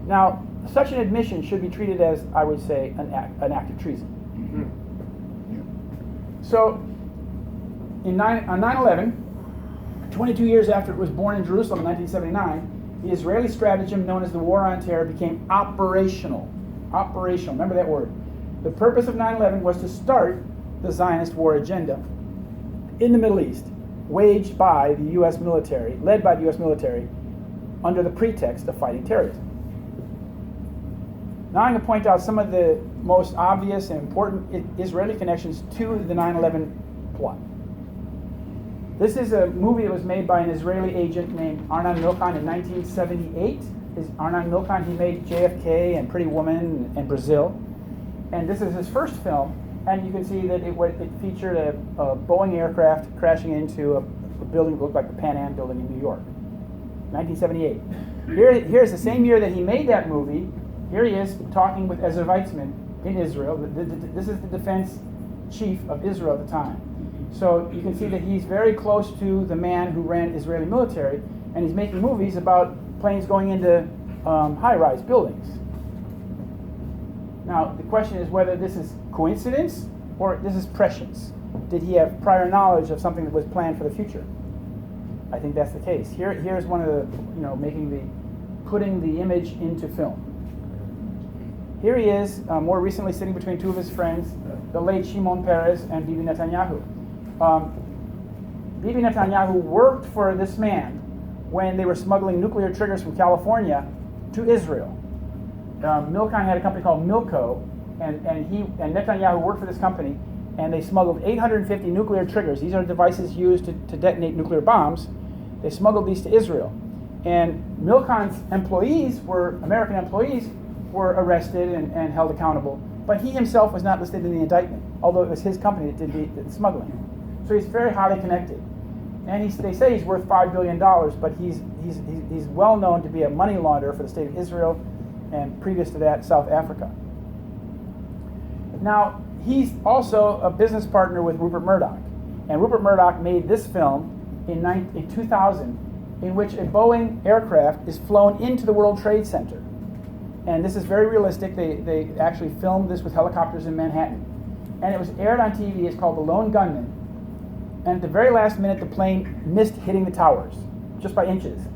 Now, such an admission should be treated as, I would say, an act of treason. So, on 9/11, 22 years after it was born in Jerusalem in 1979, the Israeli stratagem known as the War on Terror became operational. Operational, remember that word. The purpose of 9/11 was to start the Zionist war agenda in the Middle East, waged by the U.S. military, led by the U.S. military, under the pretext of fighting terrorism. Now I'm going to point out some of the most obvious and important Israeli connections to the 9/11 plot. This is a movie that was made by an Israeli agent named Arnon Milchan in 1978. Arnon Milchan, he made JFK and Pretty Woman and Brazil. And this is his first film, and you can see that it featured a Boeing aircraft crashing into a building that looked like the Pan Am building in New York. 1978. Here's the same year that he made that movie. Here he is talking with Ezra Weizmann in Israel. This is the defense chief of Israel at the time. So you can see that he's very close to the man who ran Israeli military, and he's making movies about planes going into high-rise buildings. Now, the question is whether this is coincidence or this is prescience. Did he have prior knowledge of something that was planned for the future? I think that's the case. Here's one of the, putting the image into film. Here he is, more recently sitting between two of his friends, the late Shimon Peres and Bibi Netanyahu. Bibi Netanyahu worked for this man when they were smuggling nuclear triggers from California to Israel. Milchan had a company called Milco, and Netanyahu worked for this company, and they smuggled 850 nuclear triggers. These are devices used to detonate nuclear bombs. They smuggled these to Israel. And Milchan's employees, American employees, were arrested and held accountable. But he himself was not listed in the indictment, although it was his company that did the smuggling. So he's very highly connected. And they say he's worth $5 billion, but he's well known to be a money launderer for the state of Israel, and previous to that, South Africa. Now, he's also a business partner with Rupert Murdoch. And Rupert Murdoch made this film in 2000, in which a Boeing aircraft is flown into the World Trade Center. And this is very realistic. They actually filmed this with helicopters in Manhattan. And it was aired on TV. It's called The Lone Gunman. And at the very last minute, the plane missed hitting the towers, just by inches.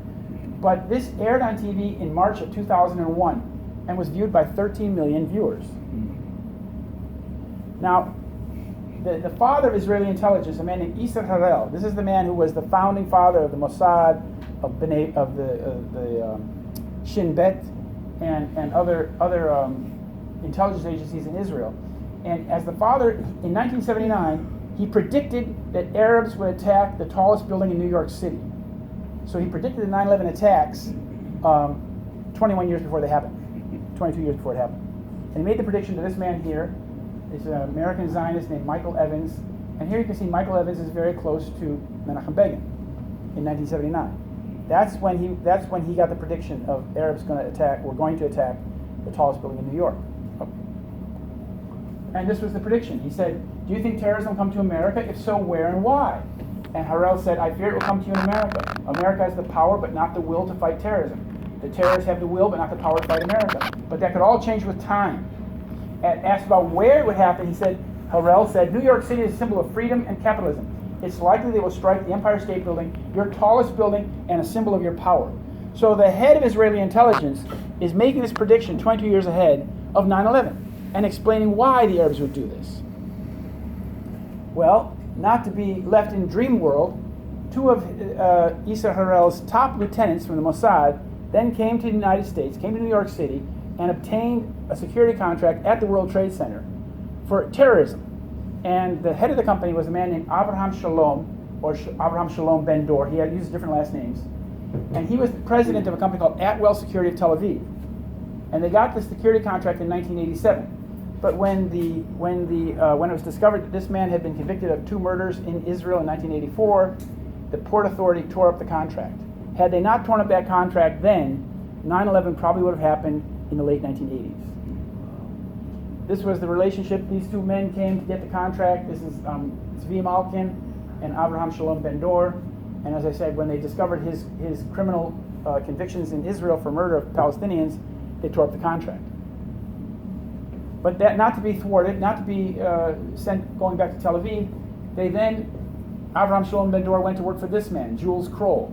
But this aired on TV in March of 2001 and was viewed by 13 million viewers. Now, the father of Israeli intelligence, a man named Issa Harel, this is the man who was the founding father of the Mossad, of the Shin Bet, and other intelligence agencies in Israel. And as the father, in 1979, he predicted that Arabs would attack the tallest building in New York City. So he predicted the 9/11 attacks 21 years before they happened, 22 years before it happened. And he made the prediction to this man here. It's an American Zionist named Michael Evans. And here you can see Michael Evans is very close to Menachem Begin in 1979. That's when he got the prediction of Arabs were going to attack the tallest building in New York. And this was the prediction. He said, "Do you think terrorism will come to America? If so, where and why?" And Harel said, "I fear it will come to you in America. America has the power but not the will to fight terrorism. The terrorists have the will but not the power to fight America. But that could all change with time." And asked about where it would happen, Harel said, "New York City is a symbol of freedom and capitalism. It's likely they will strike the Empire State Building, your tallest building, and a symbol of your power." So the head of Israeli intelligence is making this prediction 22 years ahead of 9/11 and explaining why the Arabs would do this. Well, not to be left in dream world, two of Issa Harel's top lieutenants from the Mossad then came to the United States, came to New York City, and obtained a security contract at the World Trade Center for terrorism. And the head of the company was a man named Avraham Shalom, or Avraham Shalom Ben Dor. He had used different last names. And he was the president of a company called Atwell Security of Tel Aviv. And they got the security contract in 1987. But when it was discovered that this man had been convicted of 2 murders in Israel in 1984, the Port Authority tore up the contract. Had they not torn up that contract then, 9/11 probably would have happened in the late 1980s. This was the relationship. These 2 men came to get the contract. This is Zvi Malkin and Avraham Shalom Ben Dor. And as I said, when they discovered his criminal convictions in Israel for murder of Palestinians, they tore up the contract. But that not to be thwarted, not to be sent going back to Tel Aviv, Avraham Shalom Ben Dor went to work for this man, Jules Kroll.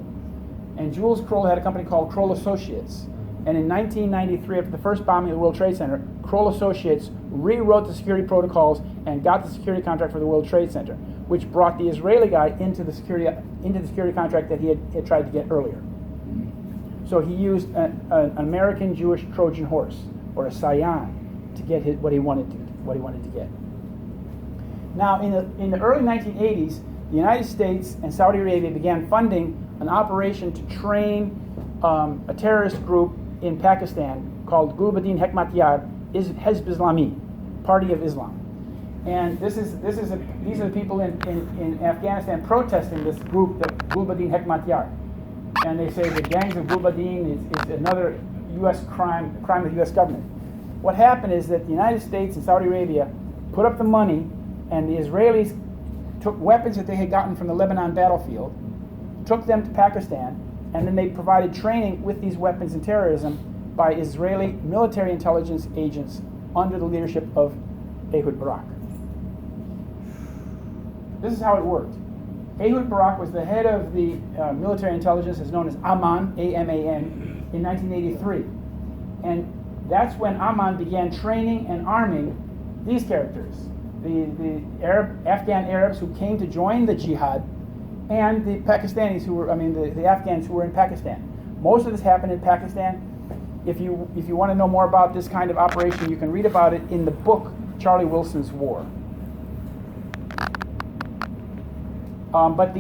And Jules Kroll had a company called Kroll Associates. And in 1993, after the first bombing of the World Trade Center, Kroll Associates rewrote the security protocols and got the security contract for the World Trade Center, which brought the Israeli guy into the security contract that he had tried to get earlier. So he used an American Jewish Trojan horse, or a scion, to get what he wanted to get. Now, in the early 1980s, the United States and Saudi Arabia began funding an operation to train a terrorist group in Pakistan called Gulbuddin Hekmat Yar, Hezb Islami, Party of Islam. And these are the people in Afghanistan protesting this group, the Gulbuddin Hekmat Yar. And they say the gangs of Gulbuddin is another U.S. crime of the U.S. government. What happened is that the United States and Saudi Arabia put up the money, and the Israelis took weapons that they had gotten from the Lebanon battlefield, took them to Pakistan, and then they provided training with these weapons in terrorism by Israeli military intelligence agents under the leadership of Ehud Barak. This is how it worked. Ehud Barak was the head of the military intelligence, as known as Amman, A-M-A-N, in 1983. And that's when Amman began training and arming these characters, the Afghan Arabs who came to join the jihad, and the Pakistanis the Afghans who were in Pakistan. Most of this happened in Pakistan. If you want to know more about this kind of operation, you can read about it in the book Charlie Wilson's War. But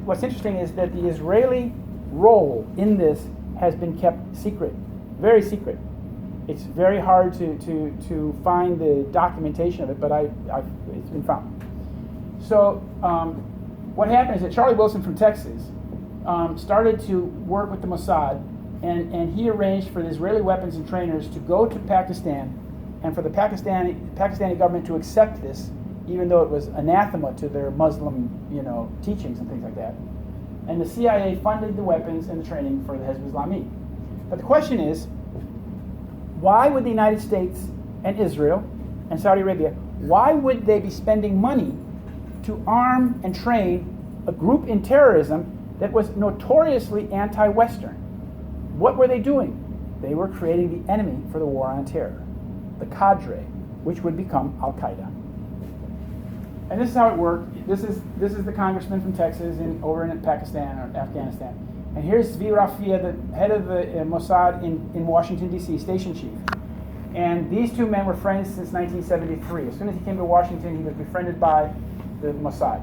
what's interesting is that the Israeli role in this has been kept secret, very secret. It's very hard to find the documentation of it, but it's been found. So what happened is that Charlie Wilson from Texas started to work with the Mossad, and he arranged for the Israeli weapons and trainers to go to Pakistan, and for the Pakistani government to accept this, even though it was anathema to their Muslim, teachings and things like that. And the CIA funded the weapons and the training for the Hezb Islami. But the question is, why would the United States and Israel and Saudi Arabia, why would they be spending money to arm and train a group in terrorism that was notoriously anti-Western? What were they doing? They were creating the enemy for the war on terror, the cadre, which would become Al-Qaeda. And this is how it worked. This is the congressman from Texas over in Pakistan or Afghanistan. And here's Zvi Rafia, the head of the Mossad in Washington, D.C., station chief. And these 2 men were friends since 1973. As soon as he came to Washington, he was befriended by the Mossad.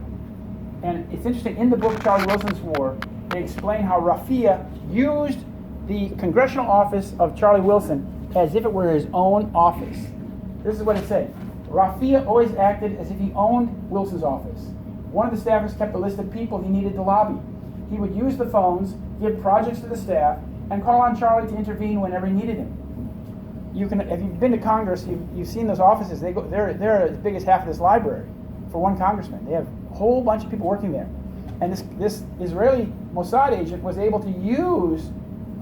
And it's interesting, in the book Charlie Wilson's War, they explain how Rafia used the congressional office of Charlie Wilson as if it were his own office. This is what it said. Rafia always acted as if he owned Wilson's office. One of the staffers kept a list of people he needed to lobby. He would use the phones, give projects to the staff, and call on Charlie to intervene whenever he needed him. If you've been to Congress, you've seen those offices. They're as big as half of this library for one congressman. They have a whole bunch of people working there. And this Israeli Mossad agent was able to use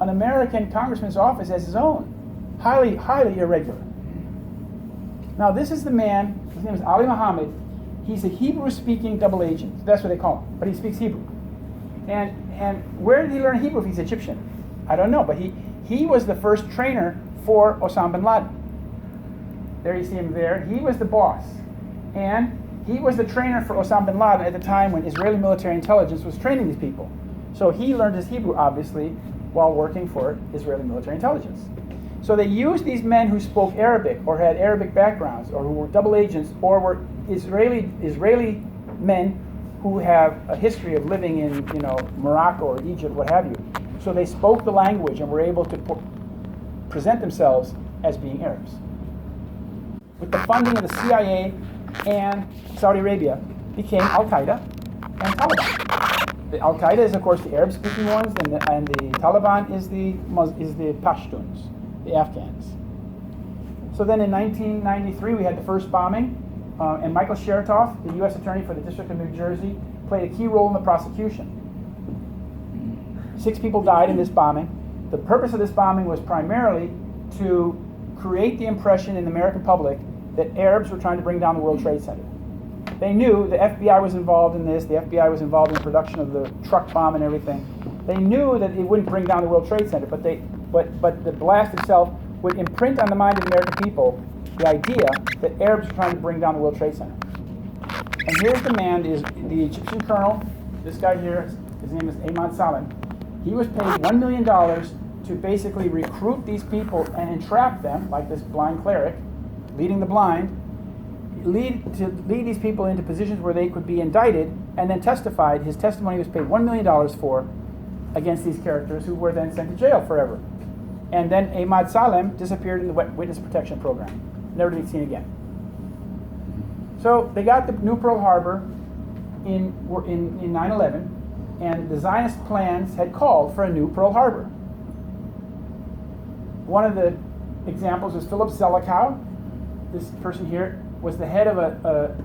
an American congressman's office as his own. Highly, highly irregular. Now, this is the man, his name is Ali Muhammad. He's a Hebrew-speaking double agent. That's what they call him, but he speaks Hebrew. And where did he learn Hebrew if he's Egyptian? I don't know, but he was the first trainer for Osama bin Laden. There you see him there. He was the boss. And he was the trainer for Osama bin Laden at the time when Israeli military intelligence was training these people. So he learned his Hebrew, obviously, while working for Israeli military intelligence. So they used these men who spoke Arabic or had Arabic backgrounds or who were double agents or were Israeli men who have a history of living in, Morocco or Egypt, what have you. So they spoke the language and were able to present themselves as being Arabs. With the funding of the CIA and Saudi Arabia, became Al-Qaeda and Taliban. The Al-Qaeda is, of course, the Arab-speaking ones, and the Taliban is the Pashtuns, the Afghans. So then in 1993, we had the first bombing, and Michael Chertoff, the U.S. Attorney for the District of New Jersey, played a key role in the prosecution. 6 people died in this bombing. The purpose of this bombing was primarily to create the impression in the American public that Arabs were trying to bring down the World Trade Center. They knew the FBI was involved in this. The FBI was involved in the production of the truck bomb and everything. They knew that it wouldn't bring down the World Trade Center, but the blast itself would imprint on the mind of the American people the idea that Arabs were trying to bring down the World Trade Center. And here's the man, the Egyptian colonel, this guy here, his name is Ahmad Salem. He was paid $1 million to basically recruit these people and entrap them, like this blind cleric, leading the blind, lead these people into positions where they could be indicted and then testified. His testimony was paid $1 million for against these characters who were then sent to jail forever. And then Ahmad Salem disappeared in the Witness Protection Program, never to be seen again. So they got the New Pearl Harbor in 9/11, and the Zionist plans had called for a new Pearl Harbor. One of the examples was Philip Zelikow. This person here was the head of a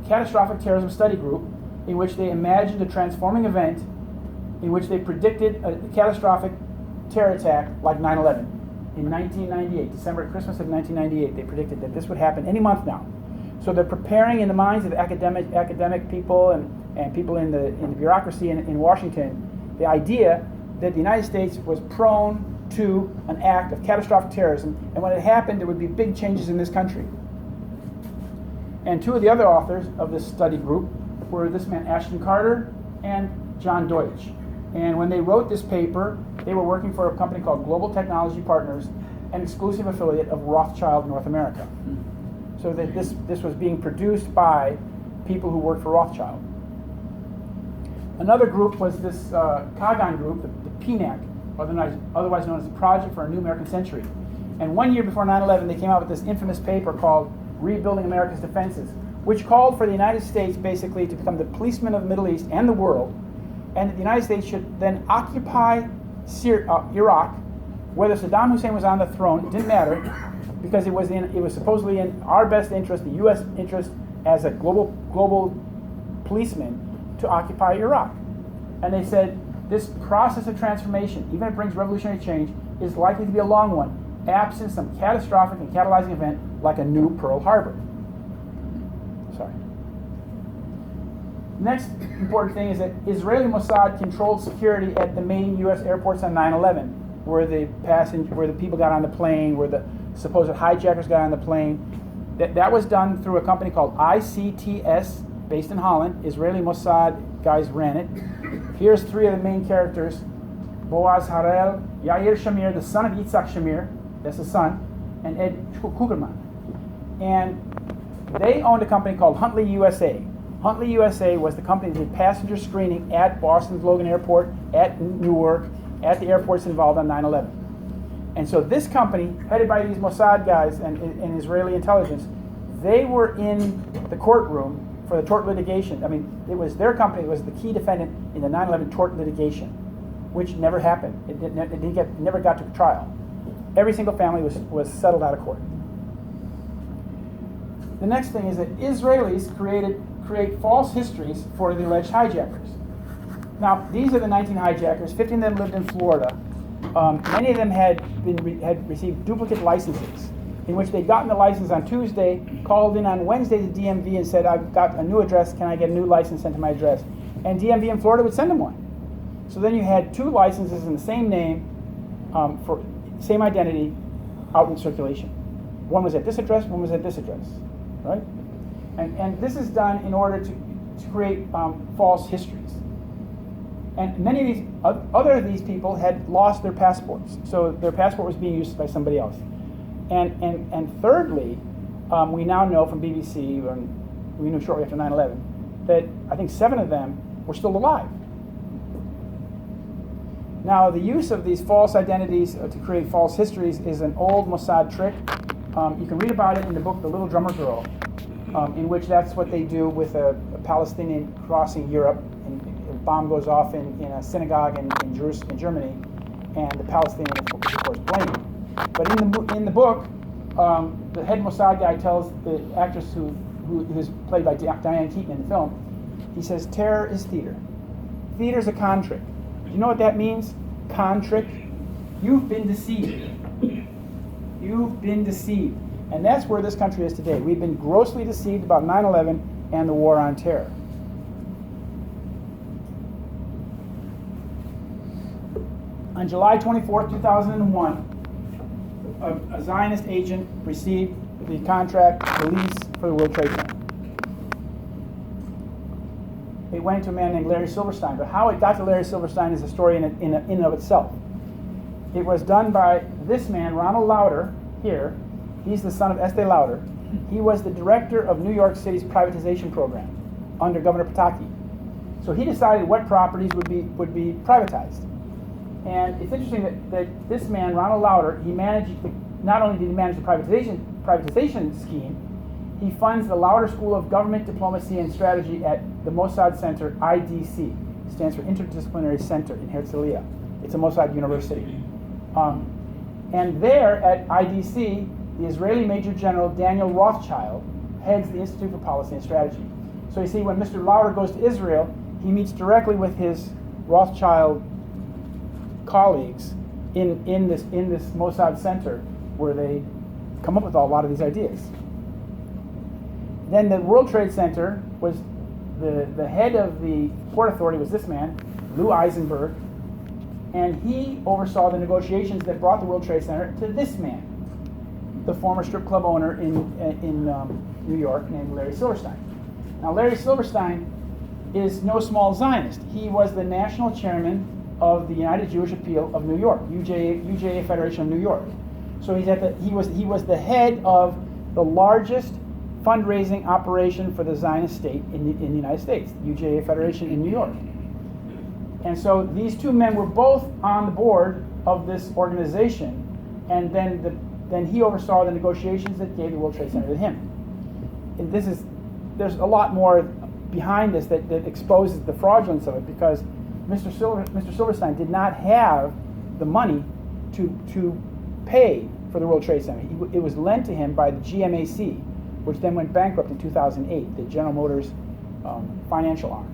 catastrophic terrorism study group in which they imagined a transforming event in which they predicted a catastrophic terror attack like 9/11 in 1998, Christmas of 1998. They predicted that this would happen any month now. So they're preparing in the minds of academic people and people in the bureaucracy in Washington the idea that the United States was prone to an act of catastrophic terrorism, and when it happened, there would be big changes in this country. And 2 of the other authors of this study group were this man Ashton Carter and John Deutsch. And when they wrote this paper, they were working for a company called Global Technology Partners, an exclusive affiliate of Rothschild North America. So that this was being produced by people who worked for Rothschild. Another group was this Kagan group, the PNAC, otherwise known as the Project for a New American Century. And 1 year before 9/11, they came out with this infamous paper called Rebuilding America's Defenses, which called for the United States basically to become the policeman of the Middle East and the world, and that the United States should then occupy Iraq, whether Saddam Hussein was on the throne, it didn't matter, because it was supposedly in our best interest, the U.S. interest as a global policeman, to occupy Iraq. And they said this process of transformation, even if it brings revolutionary change, is likely to be a long one, absent some catastrophic and catalyzing event like a new Pearl Harbor. Sorry. Next important thing is that Israeli Mossad controlled security at the main U.S. airports on 9/11, where the people got on the plane, where the supposed hijackers got on the plane. That was done through a company called ICTS, based in Holland. Israeli Mossad guys ran it. Here's 3 of the main characters: Boaz Harel, Yair Shamir, the son of Yitzhak Shamir, that's the son, and Ed Kugelman. And they owned a company called Huntley USA. Huntley USA was the company that did passenger screening at Boston's Logan Airport, at Newark, at the airports involved on 9/11. And so this company, headed by these Mossad guys and Israeli intelligence, they were in the courtroom for the tort litigation. I mean, it was their company that was the key defendant in the 9/11 tort litigation, which never happened. It never got to trial. Every single family was settled out of court. The next thing is that Israelis create false histories for the alleged hijackers. Now, these are the 19 hijackers. 15 of them lived in Florida. Many of them had received duplicate licenses, in which they'd gotten the license on Tuesday, called in on Wednesday to DMV and said, I've got a new address, can I get a new license sent to my address? And DMV in Florida would send them one. So then you had 2 licenses in the same name, for same identity, out in circulation. One was at this address, one was at this address, right? And this is done in order to create false histories. And many of these, other of these people had lost their passports. So their passport was being used by somebody else. And thirdly, we now know from BBC, and we knew shortly after 9/11, that I think 7 of them were still alive. Now, the use of these false identities to create false histories is an old Mossad trick. You can read about it in the book The Little Drummer Girl, in which that's what they do with a Palestinian crossing Europe. And a bomb goes off in a synagogue in Jerusalem, in Germany, and the Palestinians, of course, blame it. But in the book, the head Mossad guy tells the actress who's played by Diane Keaton in the film, he says, terror is theater. Theater's a con trick. You know what that means? Con trick. You've been deceived. You've been deceived. And that's where this country is today. We've been grossly deceived about 9/11 and the war on terror. On July 24th, 2001, a Zionist agent received the contract, the lease for the World Trade Center. It went to a man named Larry Silverstein, but how it got to Larry Silverstein is a story in and of itself. It was done by this man, Ronald Lauder, here. He's the son of Estee Lauder. He was the director of New York City's privatization program under Governor Pataki. So he decided what properties would be privatized. And it's interesting that this man, Ronald Lauder, not only did he manage the privatization scheme, he funds the Lauder School of Government Diplomacy and Strategy at the Mossad Center, IDC. It stands for Interdisciplinary Center in Herzliya. It's a Mossad university. And there at IDC, the Israeli Major General Daniel Rothschild heads the Institute for Policy and Strategy. So you see, when Mr. Lauder goes to Israel, he meets directly with his Rothschild colleagues in this Mossad Center, where they come up with a lot of these ideas. Then the World Trade Center was the head of the Port Authority was this man, Lou Eisenberg, and he oversaw the negotiations that brought the World Trade Center to this man, the former strip club owner in New York named Larry Silverstein. Now, Larry Silverstein is no small Zionist. He was the national chairman of the United Jewish Appeal of New York, UJA Federation of New York. So he was the head of the largest fundraising operation for the Zionist state in the United States, UJA Federation in New York. And so these two men were both on the board of this organization, and then he oversaw the negotiations that gave the World Trade Center to him. And there's a lot more behind this that exposes the fraudulence of it, because Mr. Silverstein did not have the money to pay for the World Trade Center. It was lent to him by the GMAC, which then went bankrupt in 2008, the General Motors financial arm.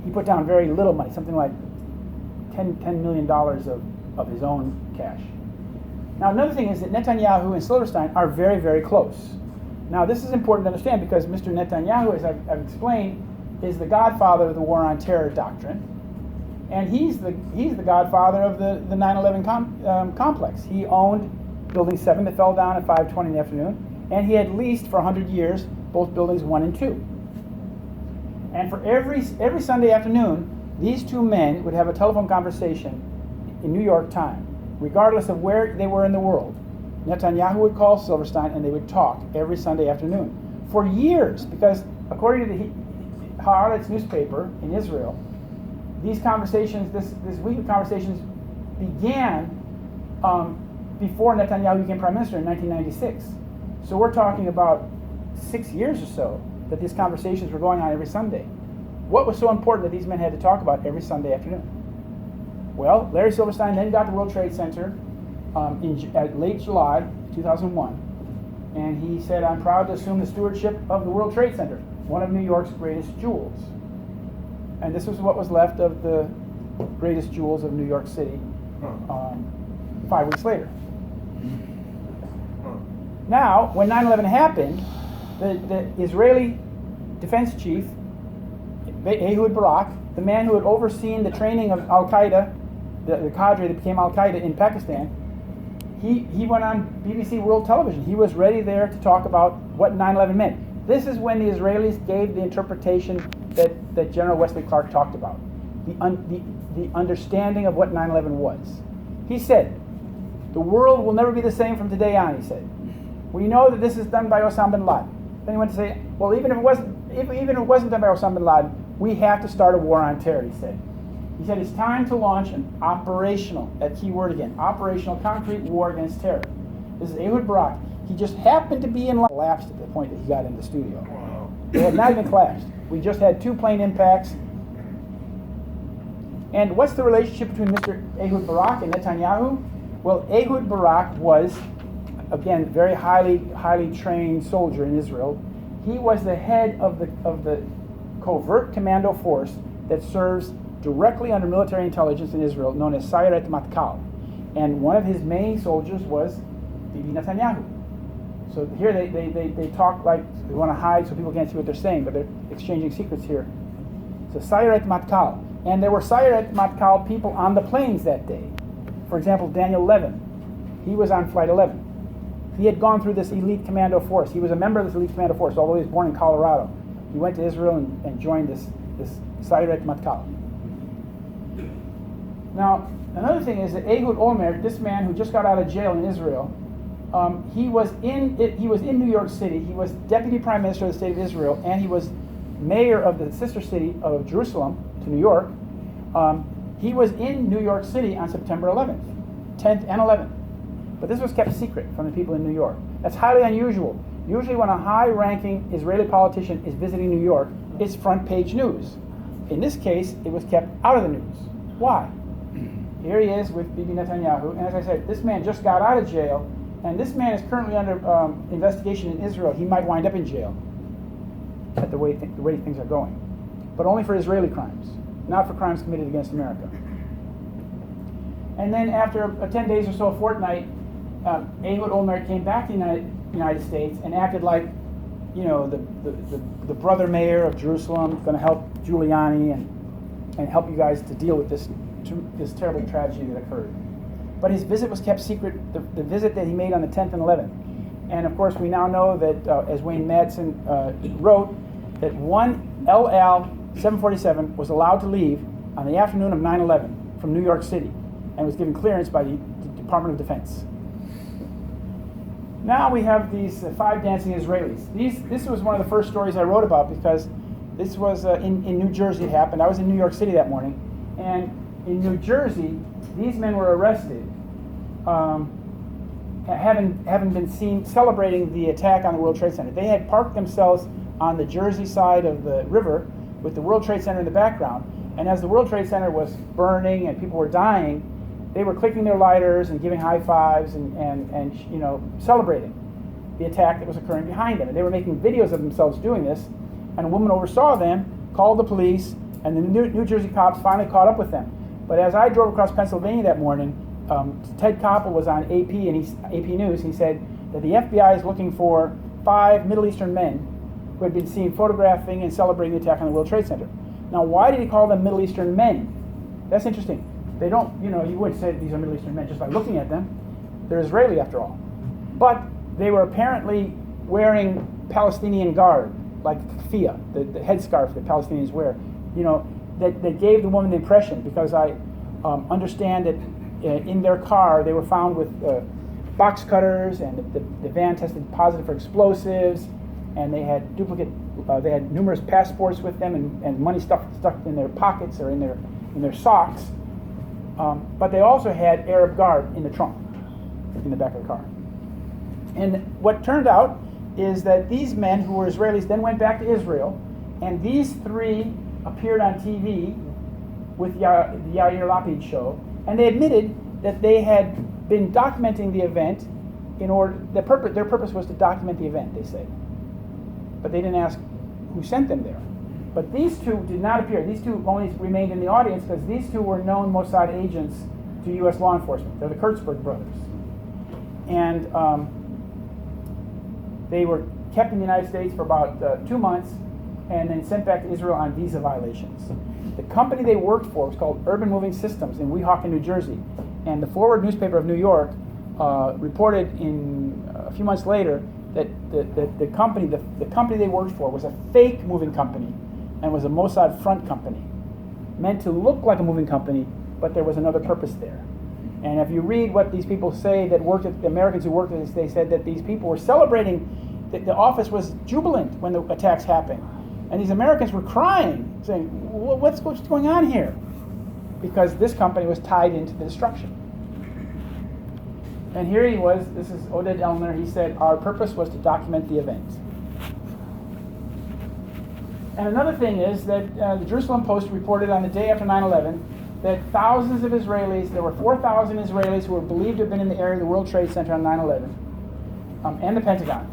He put down very little money, something like $10 million of his own cash. Now, another thing is that Netanyahu and Silverstein are very, very close. Now, this is important to understand because Mr. Netanyahu, as I've explained, is the godfather of the war on terror doctrine, and he's the godfather of the 9/11 complex. He owned Building 7 that fell down at 5:20 in the afternoon, and he had leased for 100 years both Buildings 1 and 2. And for every Sunday afternoon, these two men would have a telephone conversation in New York time, regardless of where they were in the world. Netanyahu would call Silverstein, and they would talk every Sunday afternoon for years, because according to the Haaretz newspaper in Israel, these conversations, this weekly conversations, began before Netanyahu became prime minister in 1996. So we're talking about 6 years or so that these conversations were going on every Sunday. What was so important that these men had to talk about every Sunday afternoon? Well, Larry Silverstein then got the World Trade Center at late July 2001, and he said, "I'm proud to assume the stewardship of the World Trade Center, one of New York's greatest jewels." And this was what was left of the greatest jewels of New York City 5 weeks later. Now, when 9/11 happened, the Israeli defense chief, Ehud Barak, the man who had overseen the training of Al-Qaeda, the cadre that became Al-Qaeda in Pakistan, he went on BBC World Television. He was ready there to talk about what 9/11 meant. This is when the Israelis gave the interpretation that General Wesley Clark talked about. the understanding of what 9/11 was. He said, "The world will never be the same from today on," he said. "We know that this is done by Osama bin Laden." Then he went to say, "Well, even if it wasn't done by Osama bin Laden, we have to start a war on terror," he said. He said, "It's time to launch an operational," that key word again, operational concrete war against terror. This is Ehud Barak. He just happened to be in line, collapsed at the point that he got in the studio. Wow. They had not even collapsed. We just had 2 plane impacts. And what's the relationship between Mr. Ehud Barak and Netanyahu? Well, Ehud Barak was, again, very highly trained soldier in Israel. He was the head of the covert commando force that serves directly under military intelligence in Israel, known as Sayeret Matkal. And one of his main soldiers was Bibi Netanyahu. So here they talk like they want to hide so people can't see what they're saying, but they're exchanging secrets here. So Sayeret Matkal. And there were Sayeret Matkal people on the planes that day. For example, Daniel Levin. He was on Flight 11. He had gone through this elite commando force. He was a member of this elite commando force, although he was born in Colorado. He went to Israel and joined this Sayeret Matkal. Now, another thing is that Ehud Olmert, this man who just got out of jail in Israel, he was in New York City. He was deputy prime minister of the state of Israel, and he was mayor of the sister city of Jerusalem to New York. He was in New York City on September 11th, 10th and 11th. But this was kept secret from the people in New York. That's highly unusual. Usually when a high-ranking Israeli politician is visiting New York, it's front-page news. In this case, it was kept out of the news. Why? Here he is with Bibi Netanyahu, and as I said, this man just got out of jail, and this man is currently under investigation in Israel. He might wind up in jail at the way things are going, but only for Israeli crimes, not for crimes committed against America. And then after 10 days or so, a fortnight, Ehud Olmert came back to the United States and acted like, the brother mayor of Jerusalem, going to help Giuliani and help you guys to deal with this terrible tragedy that occurred. But his visit was kept secret, the visit that he made on the 10th and 11th. And of course, we now know that, as Wayne Madsen wrote, that one LL 747 was allowed to leave on the afternoon of 9/11 from New York City and was given clearance by the Department of Defense. Now we have these 5 dancing Israelis. This was one of the first stories I wrote about because this was in New Jersey it happened. I was in New York City that morning, and in New Jersey, these men were arrested, having been seen celebrating the attack on the World Trade Center. They had parked themselves on the Jersey side of the river with the World Trade Center in the background, and as the World Trade Center was burning and people were dying, they were clicking their lighters and giving high fives and celebrating the attack that was occurring behind them. And they were making videos of themselves doing this, and a woman oversaw them, called the police, and the New Jersey cops finally caught up with them. But as I drove across Pennsylvania that morning, Ted Koppel was on AP News. He said that the FBI is looking for 5 Middle Eastern men who had been seen photographing and celebrating the attack on the World Trade Center. Now, why did he call them Middle Eastern men? That's interesting. They don't, you wouldn't say these are Middle Eastern men just by looking at them. They're Israeli after all. But they were apparently wearing Palestinian garb, like keffiyeh, the headscarf that Palestinians wear. That gave the woman the impression, because I understand that in their car they were found with box cutters, and the van tested positive for explosives, and they had they had numerous passports with them and money stuck in their pockets or in their socks. But they also had Arab garb in the trunk, in the back of the car. And what turned out is that these men who were Israelis then went back to Israel, and these 3 appeared on TV with the Yair Lapid show, and they admitted that they had been documenting the event in order. Their purpose was to document the event, they said. But they didn't ask who sent them there. But these 2 did not appear. These 2 only remained in the audience because these 2 were known Mossad agents to U.S. law enforcement. They're the Kurtzberg brothers. And they were kept in the United States for about 2 months and then sent back to Israel on visa violations. The company they worked for was called Urban Moving Systems in Weehawken, New Jersey. And the Forward newspaper of New York reported a few months later that the company they worked for was a fake moving company and was a Mossad front company. meant to look like a moving company, but there was another purpose there. And if you read what these people say that worked at the Americans who worked at this, they said that these people were celebrating, that the office was jubilant when the attacks happened. And these Americans were crying, saying, what's going on here? Because this company was tied into the destruction. And here he was, this is Oded Elmer, he said, our purpose was to document the event. And another thing is that the Jerusalem Post reported on the day after 9/11 that thousands of Israelis, there were 4,000 Israelis who were believed to have been in the area of the World Trade Center on 9/11, and the Pentagon.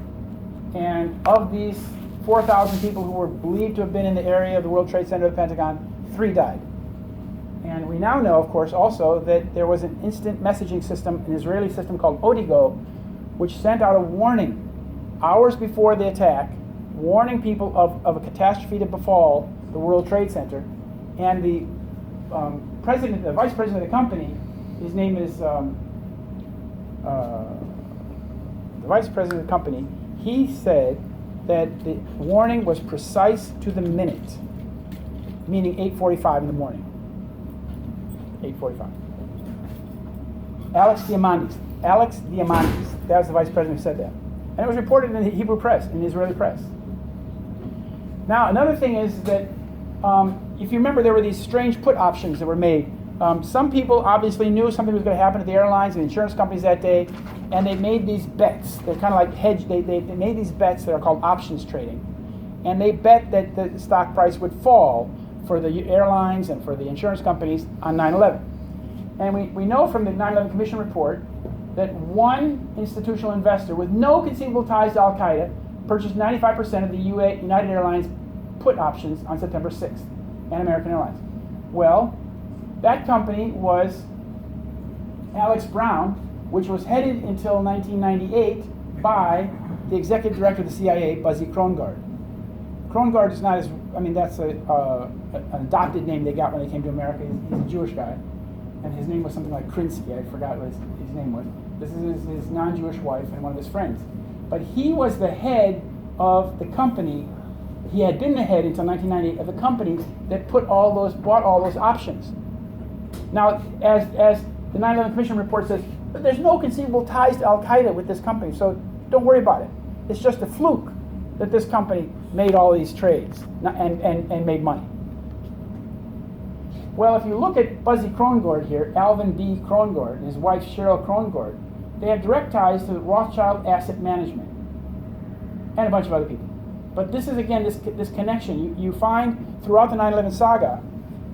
And of these 4,000 people who were believed to have been in the area of the World Trade Center of the Pentagon, 3 died. And we now know, of course, also that there was an instant messaging system, an Israeli system called Odigo, which sent out a warning hours before the attack, warning people of a catastrophe to befall the World Trade Center. And the president, the vice president of the company, his name is the vice president of the company, he said that the warning was precise to the minute, meaning 8:45 in the morning. 8:45. Alex Diamandis, that was the vice president who said that. And it was reported in the Hebrew press, in the Israeli press. Now, another thing is that if you remember, there were these strange put options that were made. Some people obviously knew something was going to happen to the airlines and the insurance companies that day, and they made these bets. They're kind of like hedge. They made these bets that are called options trading. And they bet that the stock price would fall for the airlines and for the insurance companies on 9/11. And we know from the 9/11 Commission report that one institutional investor with no conceivable ties to Al-Qaeda purchased 95% of the United Airlines put options on September 6th, and American Airlines. Well, that company was Alex Brown, which was headed until 1998 by the executive director of the CIA, Buzzy Krongard. Krongard is not as, that's an adopted name they got when they came to America. He's a Jewish guy. And his name was something like Krinsky. I forgot what his name was. This is his non-Jewish wife and one of his friends. But he was the head of the company. He had been the head until 1998 of the company that bought all those options. Now, as the 9/11 Commission report says, there's no conceivable ties to Al-Qaeda with this company, so don't worry about it. It's just a fluke that this company made all these trades and made money. Well, if you look at Buzzy Krongard here, Alvin B. Krongard, and his wife Cheryl Krongard, they have direct ties to Rothschild Asset Management and a bunch of other people. But this is, again, this connection. You find throughout the 9/11 saga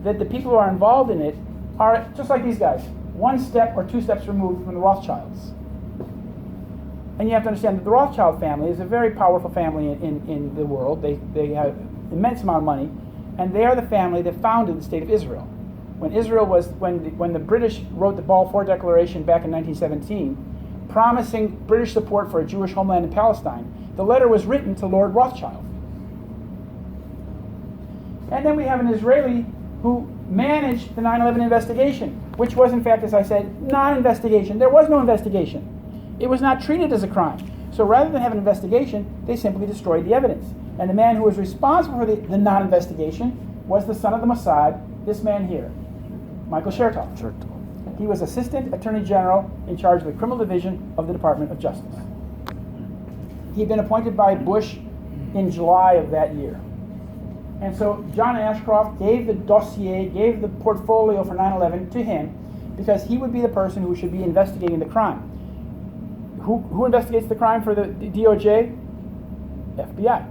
that the people who are involved in it are just like these guys, 1 step or 2 steps removed from the Rothschilds. And you have to understand that the Rothschild family is a very powerful family in the world. They have immense amount of money, and they are the family that founded the state of Israel. When the British wrote the Balfour Declaration back in 1917, promising British support for a Jewish homeland in Palestine, the letter was written to Lord Rothschild. And then we have an Israeli who managed the 9/11 investigation, which was, in fact, as I said, not an investigation. There was no investigation. It was not treated as a crime. So rather than have an investigation, they simply destroyed the evidence. And the man who was responsible for the non-investigation was the son of the Mossad, this man here, Michael Chertoff. He was Assistant Attorney General in charge of the Criminal Division of the Department of Justice. He'd been appointed by Bush in July of that year. And so John Ashcroft gave the dossier, gave the portfolio for 9/11 to him because he would be the person who should be investigating the crime. Who investigates the crime for the DOJ? FBI.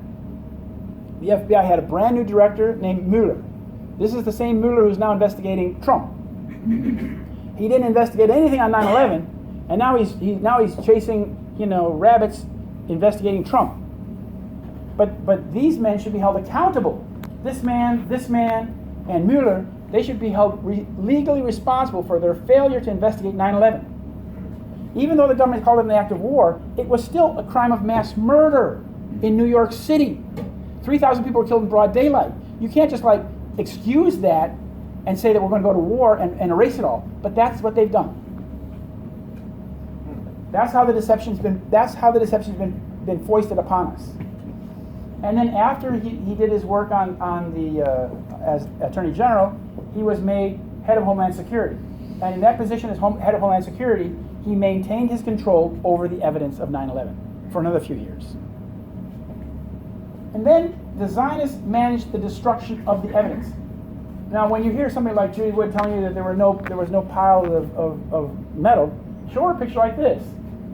The FBI had a brand new director named Mueller. This is the same Mueller who's now investigating Trump. He didn't investigate anything on 9/11, and now he's chasing rabbits investigating Trump. But these men should be held accountable. This man, and Mueller, they should be held legally responsible for their failure to investigate 9/11. Even though the government called it an act of war, it was still a crime of mass murder in New York City. 3,000 people were killed in broad daylight. You can't just excuse that and say that we're going to go to war and erase it all. But that's what they've done. That's how the deception's been foisted upon us. And then after he did his work as Attorney General, he was made head of Homeland Security. And in that position as head of Homeland Security, he maintained his control over the evidence of 9/11 for another few years. And then the Zionists managed the destruction of the evidence. Now, when you hear somebody like Judy Wood telling you that there was no pile of metal, show her a picture like this.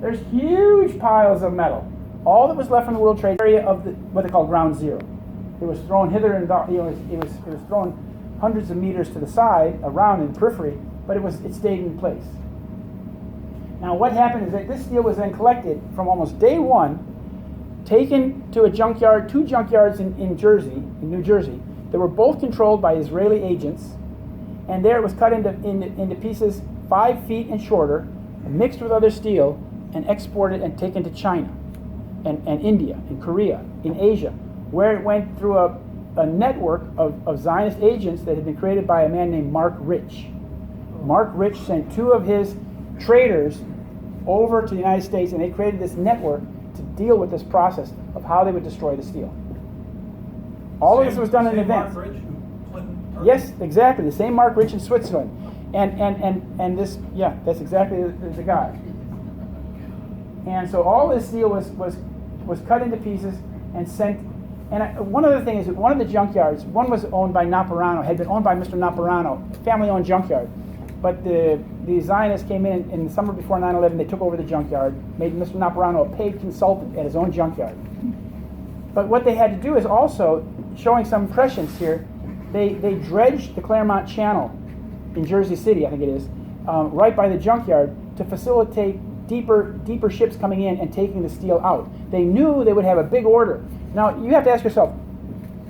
There's huge piles of metal. All that was left from the World Trade area of what they call Ground Zero. It was thrown hither and it was thrown hundreds of meters to the side, around in the periphery, but it stayed in place. Now, what happened is that this steel was then collected from almost day one, taken to a junkyard, two junkyards in New Jersey, that were both controlled by Israeli agents, and there it was cut into pieces 5 feet and shorter, and mixed with other steel, and exported and taken to China, and India, and Korea, in Asia, where it went through a network of Zionist agents that had been created by a man named Mark Rich. Mark Rich sent two of his traders over to the United States, and they created this network to deal with this process of how they would destroy the steel. All of this was done in advance. Mark Rich, Clinton. Yes, exactly. The same Mark Rich in Switzerland. And this, yeah, that's exactly the guy. And so all this steel was cut into pieces and sent. And one other thing is that one of the junkyards, one was owned by Naparano, had been owned by Mr. Naparano, family-owned junkyard. But the Zionists came in the summer before 9/11, they took over the junkyard, made Mr. Naparano a paid consultant at his own junkyard. But what they had to do is also, showing some impressions here, they dredged the Claremont Channel in Jersey City, I think it is, right by the junkyard to facilitate deeper ships coming in and taking the steel out. They knew they would have a big order. Now, you have to ask yourself,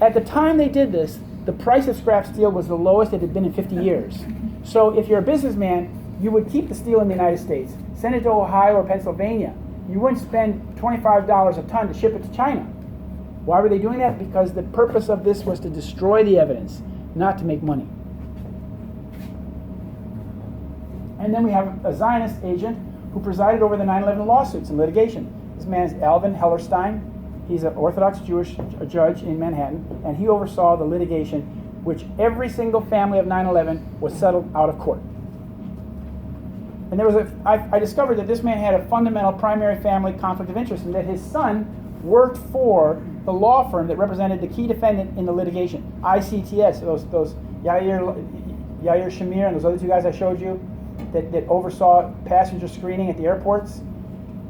at the time they did this, the price of scrap steel was the lowest it had been in 50 years. So if you're a businessman, you would keep the steel in the United States, send it to Ohio or Pennsylvania. You wouldn't spend $25 a ton to ship it to China. Why were they doing that? Because the purpose of this was to destroy the evidence, not to make money. And then we have a Zionist agent who presided over the 9/11 lawsuits and litigation. This man is Alvin Hellerstein. He's an Orthodox Jewish judge in Manhattan, and he oversaw the litigation which every single family of 9/11 was settled out of court. And there was I discovered that this man had a fundamental primary family conflict of interest, and that his son worked for the law firm that represented the key defendant in the litigation, ICTS, those Yair Shamir and those other two guys I showed you that oversaw passenger screening at the airports.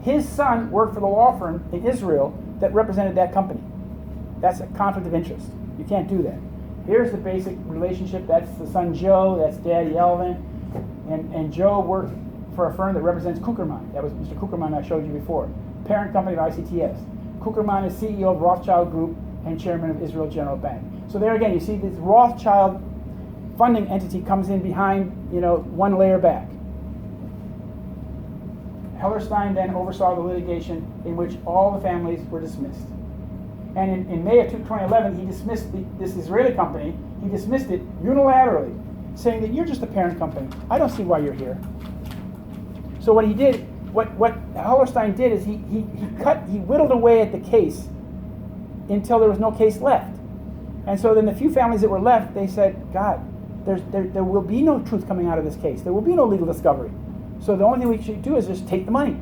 His son worked for the law firm in Israel that represented that company. That's a conflict of interest. You can't do that. Here's the basic relationship. That's the son Joe, that's Daddy Elvin, and Joe worked for a firm that represents Kuckerman. That was Mr. Kuckerman I showed you before, parent company of ICTS. Kuckerman is CEO of Rothschild Group and chairman of Israel General Bank. So there again, you see this Rothschild funding entity comes in behind, one layer back. Hellerstein then oversaw the litigation in which all the families were dismissed. And in May of 2011, he dismissed this Israeli company. He dismissed it unilaterally, saying that you're just a parent company. I don't see why you're here. So what he did, what Hellerstein did is he whittled away at the case until there was no case left. And so then the few families that were left, they said, God, there will be no truth coming out of this case. There will be no legal discovery. So the only thing we should do is just take the money.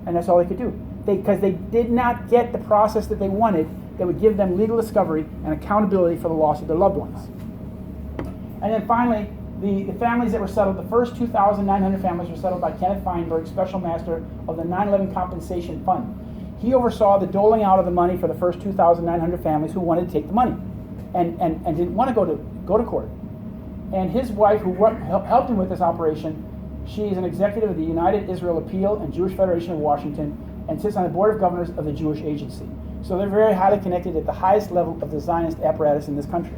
And that's all they could do. Because they did not get the process that they wanted that would give them legal discovery and accountability for the loss of their loved ones. And then finally, the families that were settled, the first 2,900 families were settled by Kenneth Feinberg, Special Master of the 9/11 Compensation Fund. He oversaw the doling out of the money for the first 2,900 families who wanted to take the money and didn't want to go to court. And his wife, who helped him with this operation, she is an executive of the United Israel Appeal and Jewish Federation of Washington and sits on the Board of Governors of the Jewish Agency. So they're very highly connected at the highest level of the Zionist apparatus in this country.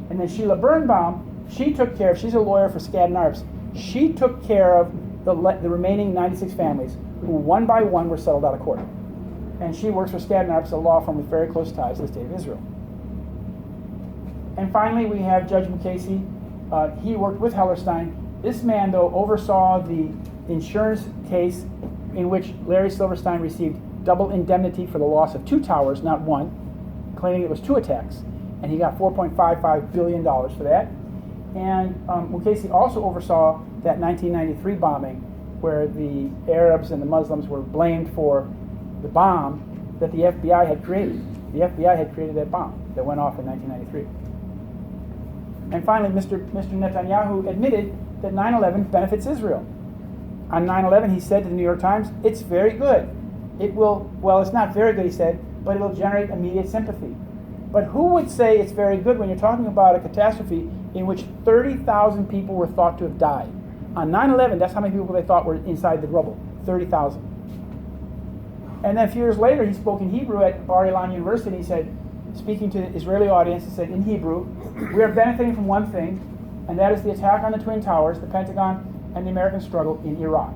And then Sheila Birnbaum, she's a lawyer for Skadden Arps. She took care of the remaining 96 families who one by one were settled out of court. And she works for Skadden Arps, a law firm with very close ties to the State of Israel. And finally, we have Judge McCasey. He worked with Hellerstein. This man, though, oversaw the insurance case in which Larry Silverstein received double indemnity for the loss of 2 towers, not one, claiming it was 2 attacks. And he got $4.55 billion for that. And Mukasey also oversaw that 1993 bombing where the Arabs and the Muslims were blamed for the bomb that the FBI had created. The FBI had created that bomb that went off in 1993. And finally, Mr. Netanyahu admitted that 9/11 benefits Israel. On 9/11, he said to the New York Times, "It's very good. It will, well, it's not very good," he said, "but it'll generate immediate sympathy." But who would say it's very good when you're talking about a catastrophe in which 30,000 people were thought to have died? On 9/11, that's how many people they thought were inside the rubble, 30,000. And then a few years later, he spoke in Hebrew at Bar Ilan University. He said, speaking to the Israeli audience, he said in Hebrew, "We are benefiting from one thing, and that is the attack on the Twin Towers, the Pentagon, and the American struggle in Iraq."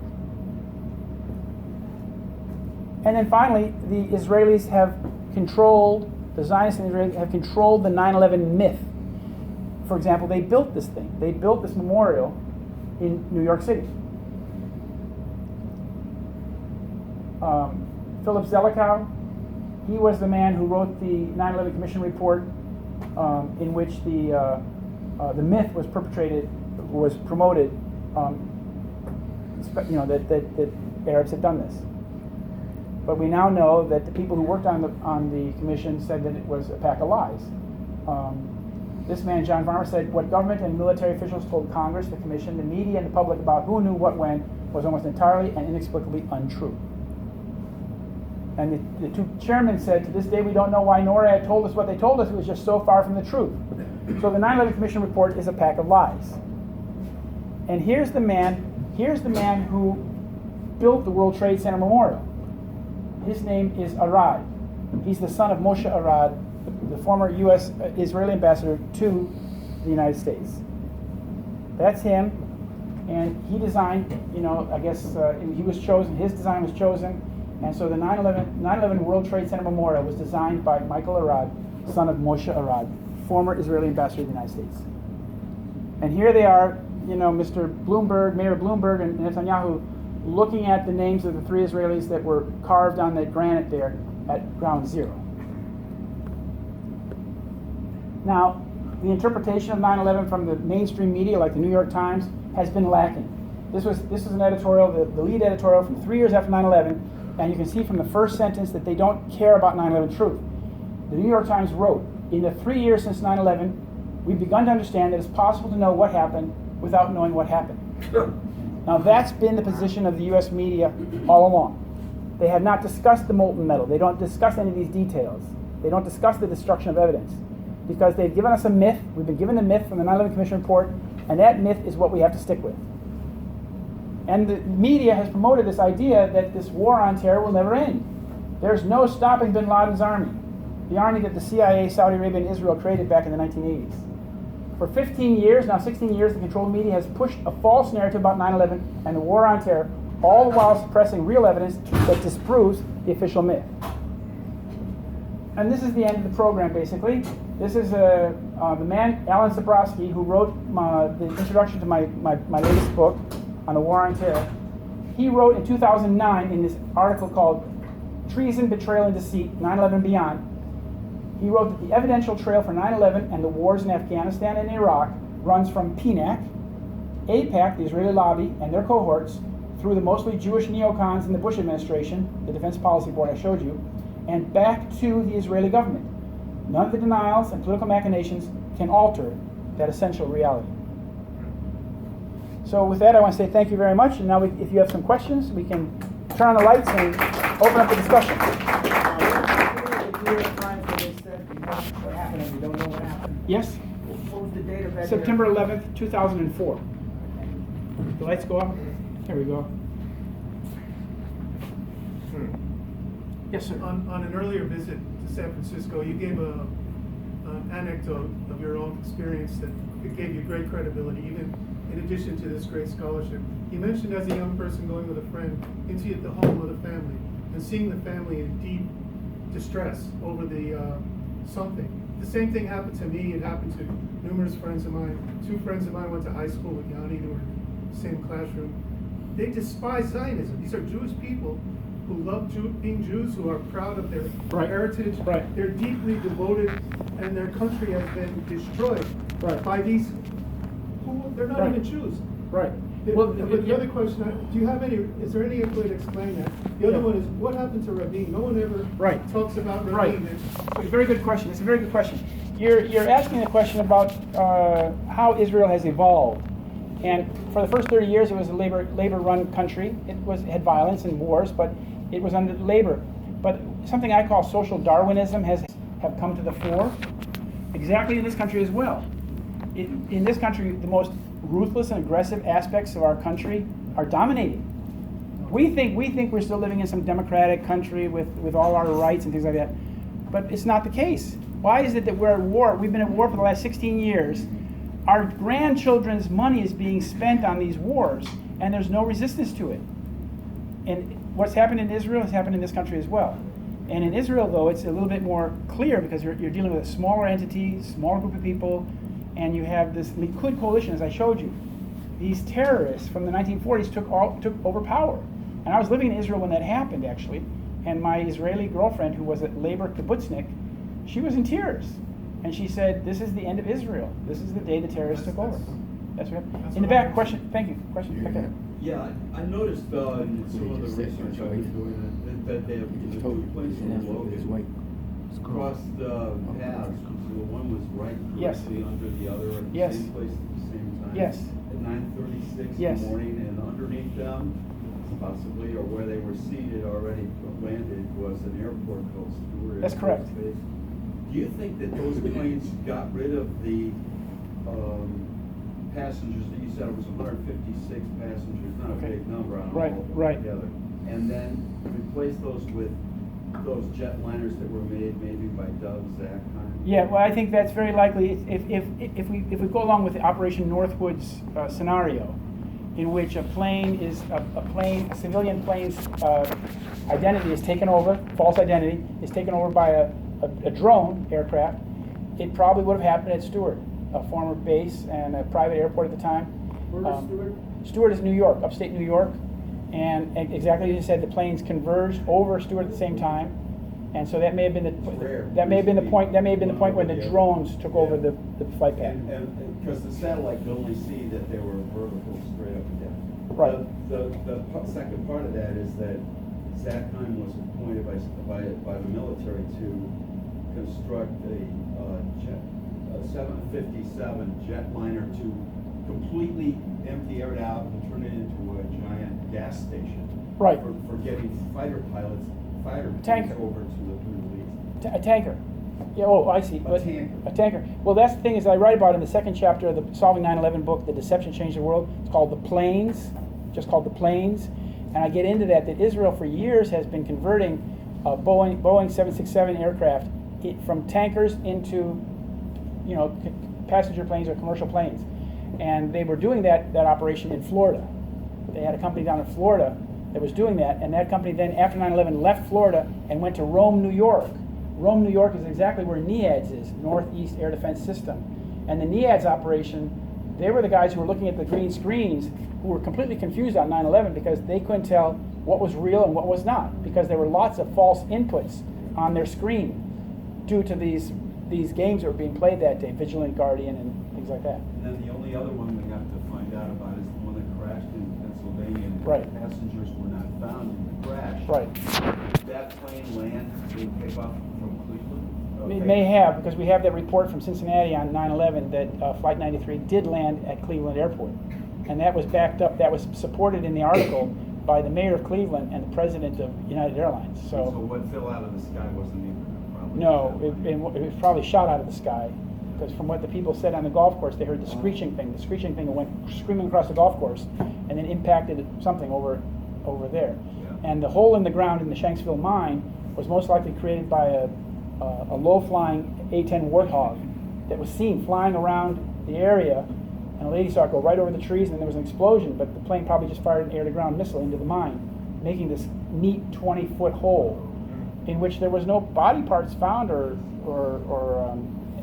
And then finally, the Israelis have controlled, the Zionists and the Israelis have controlled the 9/11 myth. For example, they built this thing. They built this memorial in New York City. Philip Zelikow, he was the man who wrote the 9/11 Commission report, in which the myth was promoted, that Arabs had done this. But we now know that the people who worked on the commission said that it was a pack of lies. This man, John Farmer, said what government and military officials told Congress, the commission, the media, and the public about who knew what when was almost entirely and inexplicably untrue. And the two chairmen said, to this day we don't know why NORAD told us what they told us. It was just so far from the truth. So the 9/11 Commission report is a pack of lies. And here's the man who built the World Trade Center Memorial. His name is Arad. He's the son of Moshe Arad, the former U.S. Israeli ambassador to the United States. That's him. And he designed, I guess he was chosen, his design was chosen. And so the 9/11 World Trade Center Memorial was designed by Michael Arad, son of Moshe Arad, former Israeli ambassador to the United States. And here they are, Mr. Bloomberg, Mayor Bloomberg, and Netanyahu looking at the names of the three Israelis that were carved on that granite there at ground zero. Now, the interpretation of 9/11 from the mainstream media, like the New York Times, has been lacking. This was an editorial, the lead editorial from 3 years after 9/11, and you can see from the first sentence that they don't care about 9/11 truth. The New York Times wrote, "In the 3 years since 9/11, we've begun to understand that it's possible to know what happened without knowing what happened." Now that's been the position of the U.S. media all along. They have not discussed the molten metal. They don't discuss any of these details. They don't discuss the destruction of evidence. Because they've given us a myth. We've been given a myth from the 9/11 Commission report, and that myth is what we have to stick with. And the media has promoted this idea that this war on terror will never end. There's no stopping bin Laden's army, the army that the CIA, Saudi Arabia, and Israel created back in the 1980s. For 15 years, now 16 years, the controlled media has pushed a false narrative about 9/11 and the war on terror, all the while suppressing real evidence that disproves the official myth. And this is the end of the program, basically. This is the man, Alan Zabrowski, who wrote the introduction to my latest book on the war on terror. He wrote in 2009 in this article called Treason, Betrayal, and Deceit, 9/11 Beyond. He wrote that the evidential trail for 9/11 and the wars in Afghanistan and Iraq runs from PNAC, AIPAC, the Israeli lobby, and their cohorts, through the mostly Jewish neocons in the Bush administration, the Defense Policy Board I showed you, and back to the Israeli government. None of the denials and political machinations can alter that essential reality. So with that, I want to say thank you very much. And now if you have some questions, we can turn on the lights and open up the discussion. What happened and we don't know what happened? Yes? What was the date of that? September 11th, 2004. The lights go up? There we go. Yes, sir. On an earlier visit to San Francisco, you gave an anecdote of your own experience that it gave you great credibility, even in addition to this great scholarship. You mentioned as a young person going with a friend into the home of the family and seeing the family in deep distress over the something. The same thing happened to me. It happened to numerous friends of mine. 2 friends of mine went to high school with Yanni, who were in the same classroom. They despise Zionism. These are Jewish people who love being Jews, who are proud of their heritage. Right. They're deeply devoted, and their country has been destroyed by these They're not Right. even Jews. Right. But the other question, is there any way to explain that? The other one is, what happened to Rabin? No one ever Right. talks about Rabin. Right. It's a very good question. It's a very good question. You're asking a question about how Israel has evolved. And for the first 30 years, it was a labor-run country. It had violence and wars, but it was under labor. But something I call social Darwinism have come to the fore, exactly in this country as well. In this country, the most ruthless and aggressive aspects of our country are dominating. We think we're still living in some democratic country with all our rights and things like that, but it's not the case. Why is it that we're at war? We've been at war for the last 16 years. Our grandchildren's money is being spent on these wars, and there's no resistance to it. And what's happened in Israel has happened in this country as well. And in Israel, though, it's a little bit more clear because you're dealing with a smaller entity, smaller group of people, and you have this Likud coalition, as I showed you. These terrorists from the 1940s took over power. And I was living in Israel when that happened, actually. And my Israeli girlfriend, who was a labor kibbutznik, she was in tears. And she said, "This is the end of Israel. This is the day the terrorists took over." That's what happened. In the back, question. Thank you. Question. Okay. Yeah, I noticed in some of the research I've been doing that the two places in Logan crossed paths. So one was right Yes. directly under the other at the Yes. same place at the same time. Yes. At 9:36 Yes. in the morning, and underneath them, possibly, or where they were seated already landed, was an airport called Stewart. That's Air Force correct. Base. Do you think that those planes got rid of the passengers that you said it was 156 passengers, not a Okay. big number on Right, all of them right. together, and then replace those with those jetliners that were made maybe by Doug Zackheim? Yeah, well, I think that's very likely. If we go along with the Operation Northwoods scenario, in which a civilian plane's identity is taken over, false identity is taken over by a drone aircraft, it probably would have happened at Stewart, a former base and a private airport at the time. Where is Stewart? Stewart is New York, upstate New York, and exactly as you said, the planes converged over Stewart at the same time, and so that may have been the point when the drones took over the flight path. And because the satellite could only see that they were vertical straight up and down. Right. The second part of that is that Zackheim was appointed by the military to construct a 757 jetliner to completely empty it out and turn it into a giant gas station. Right. For getting fighter planes Tanker. over to the Middle East. A tanker. Yeah, oh, I see. A tanker. A tanker. Well, that's the thing is I write about in the second chapter of the Solving 9/11 book, The Deception Changed the World. It's called The Planes, just called The Planes. And I get into that Israel for years has been converting Boeing 767 aircraft from tankers into, passenger planes or commercial planes. And they were doing that operation in Florida. They had a company down in Florida that was doing that, and that company then, after 9/11, left Florida and went to Rome, New York. Rome, New York is exactly where NEADS is, Northeast Air Defense System. And the NEADS operation, they were the guys who were looking at the green screens who were completely confused on 9/11 because they couldn't tell what was real and what was not, because there were lots of false inputs on their screen due to these games that were being played that day, Vigilant Guardian and things like that. And then the only other one we have to find out about is the one that crashed in Pennsylvania. And Right. Passengers were not found in the crash. Right. Did that plane land in takeoff from Cleveland? It may have, because we have that report from Cincinnati on 9/11 that Flight 93 did land at Cleveland Airport. And that was backed up, that was supported in the article by the mayor of Cleveland and the president of United Airlines. So what fell out of the sky wasn't even probably. No, it was probably shot out of the sky, because from what the people said on the golf course, they heard the screeching thing. The screeching thing went screaming across the golf course and then impacted something over there. Yeah. And the hole in the ground in the Shanksville mine was most likely created by a low-flying A-10 Warthog that was seen flying around the area, and a lady saw it go right over the trees, and then there was an explosion, but the plane probably just fired an air-to-ground missile into the mine, making this neat 20-foot hole in which there was no body parts found or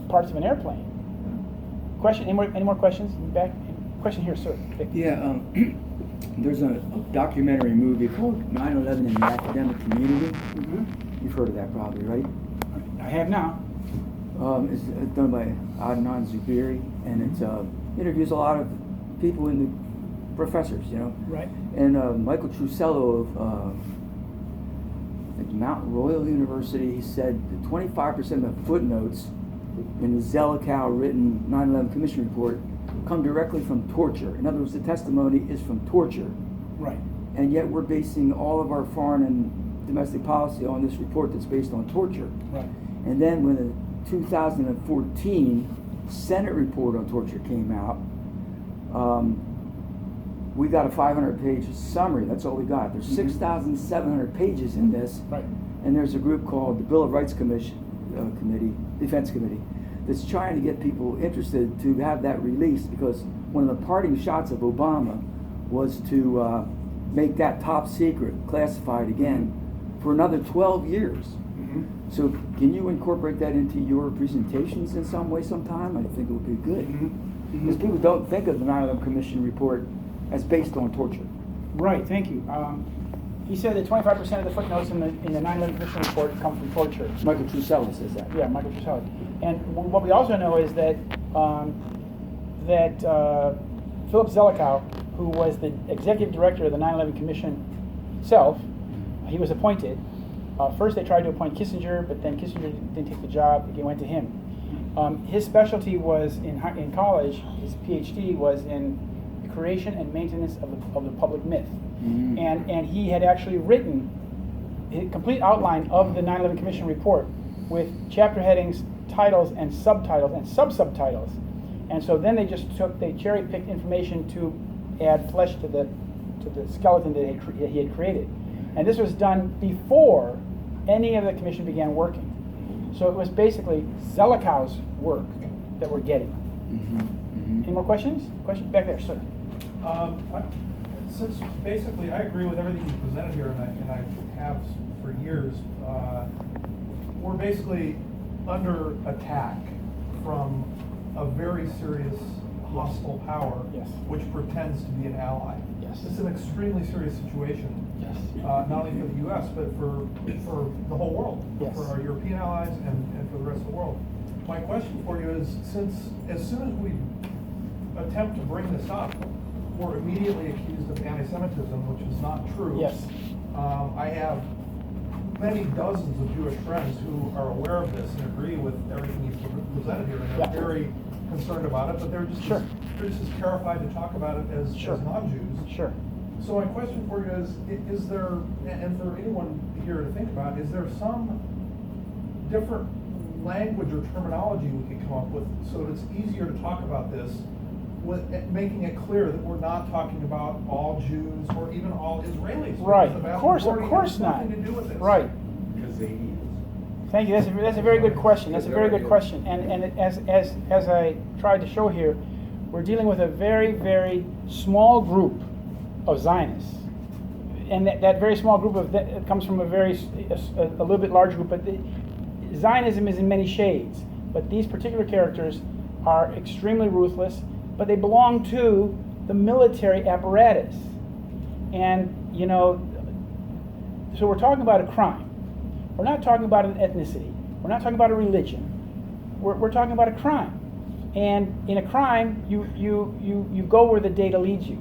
parts of an airplane. Question? Any more questions? In the back? Question here, sir. Yeah, there's a documentary movie called 9/11 in the Academic Community. Mm-hmm. You've heard of that probably, right? I have now. It's done by Adnan Zubiri, and it interviews a lot of people in the professors, you know. Right. And Michael Trusello of I think Mount Royal University, he said that 25% of the footnotes in the Zelikow written 9/11 Commission report come directly from torture. In other words, the testimony is from torture. Right. And yet we're basing all of our foreign and domestic policy on this report that's based on torture. Right. And then when the 2014 Senate report on torture came out, we got a 500-page summary. That's all we got. There's 6,700 pages in this. Right. And there's a group called the Bill of Rights Defense Committee, that's trying to get people interested to have that released, because one of the parting shots of Obama was to make that top secret, classified again, for another 12 years. Mm-hmm. So can you incorporate that into your presentations in some way sometime? I think it would be good. Mm-hmm. Because people don't think of the 9/11 Commission report as based on torture. Right, thank you. He said that 25% of the footnotes in the 9/11 Commission report come from torture. Michael Trusello says that. Yeah, Michael Trusello. And what we also know is that Philip Zelikow, who was the executive director of the 9/11 Commission itself, he was appointed. First they tried to appoint Kissinger, but then Kissinger didn't take the job. It went to him. His specialty was in college. His PhD was in the creation and maintenance of the public myth. Mm-hmm. And he had actually written a complete outline of the 9/11 Commission report with chapter headings, titles, and subtitles, and sub-subtitles. And so then they cherry-picked information to add flesh to the skeleton that he had created. And this was done before any of the commission began working. So it was basically Zelikow's work that we're getting. Mm-hmm. Mm-hmm. Any more questions? Question back there, sir. Since basically I agree with everything you presented here, and I have for years, we're basically under attack from a very serious hostile power, Yes. which pretends to be an ally. Yes. It's an extremely serious situation, Yes. not only for the U.S. but for the whole world, Yes. for our European allies and for the rest of the world. My question for you is, since as soon as we attempt to bring this up, we're immediately accused of anti-Semitism, which is not true. Yes. I have many dozens of Jewish friends who are aware of this and agree with everything you've presented here, and they're Yeah. very concerned about it, but they're just Sure. they're just as terrified to talk about it as Sure. non-Jews. Sure. So my question for you is there, and for anyone here to think about, is there some different language or terminology we could come up with so that it's easier to talk about this, with making it clear that we're not talking about all Jews or even all Israelis? Right. because the Of vast course majority has not. nothing to do with this. Right. Because they need us. Thank you. That's a very good question. That's a very good question. And as I tried to show here, we're dealing with a very, very small group of Zionists, and that very small group comes from a little bit larger group. But Zionism is in many shades. But these particular characters are extremely ruthless. But they belong to the military apparatus, and so we're talking about a crime. We're not talking about an ethnicity. We're not talking about a religion. We're talking about a crime. And in a crime, you go where the data leads you.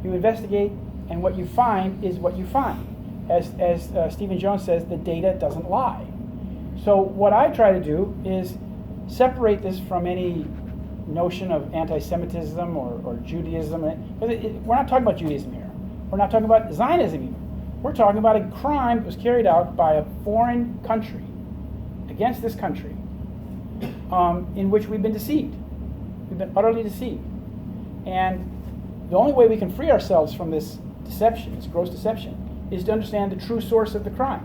You investigate, and what you find is what you find. As Stephen Jones says, the data doesn't lie. So what I try to do is separate this from any notion of anti-Semitism or Judaism. We're not talking about Judaism here. We're not talking about Zionism even. We're talking about a crime that was carried out by a foreign country against this country, in which we've been deceived. We've been utterly deceived. And the only way we can free ourselves from this deception, this gross deception, is to understand the true source of the crime.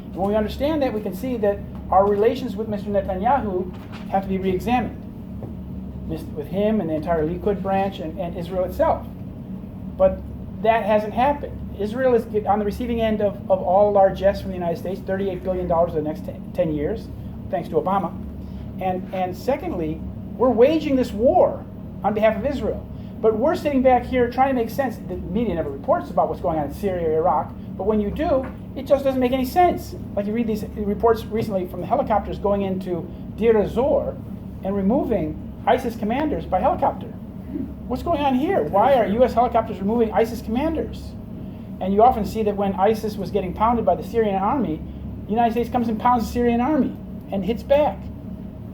And when we understand that, we can see that our relations with Mr. Netanyahu have to be re-examined, with him and the entire Likud branch and Israel itself. But that hasn't happened. Israel is on the receiving end of all largesse from the United States, $38 billion over the next 10 years, thanks to Obama. And secondly, we're waging this war on behalf of Israel. But we're sitting back here trying to make sense. The media never reports about what's going on in Syria or Iraq, but when you do, it just doesn't make any sense. Like you read these reports recently from the helicopters going into Deir ez-Zor and removing ISIS commanders by helicopter. What's going on here? Why are U.S. helicopters removing ISIS commanders? And you often see that when ISIS was getting pounded by the Syrian army, the United States comes and pounds the Syrian army and hits back.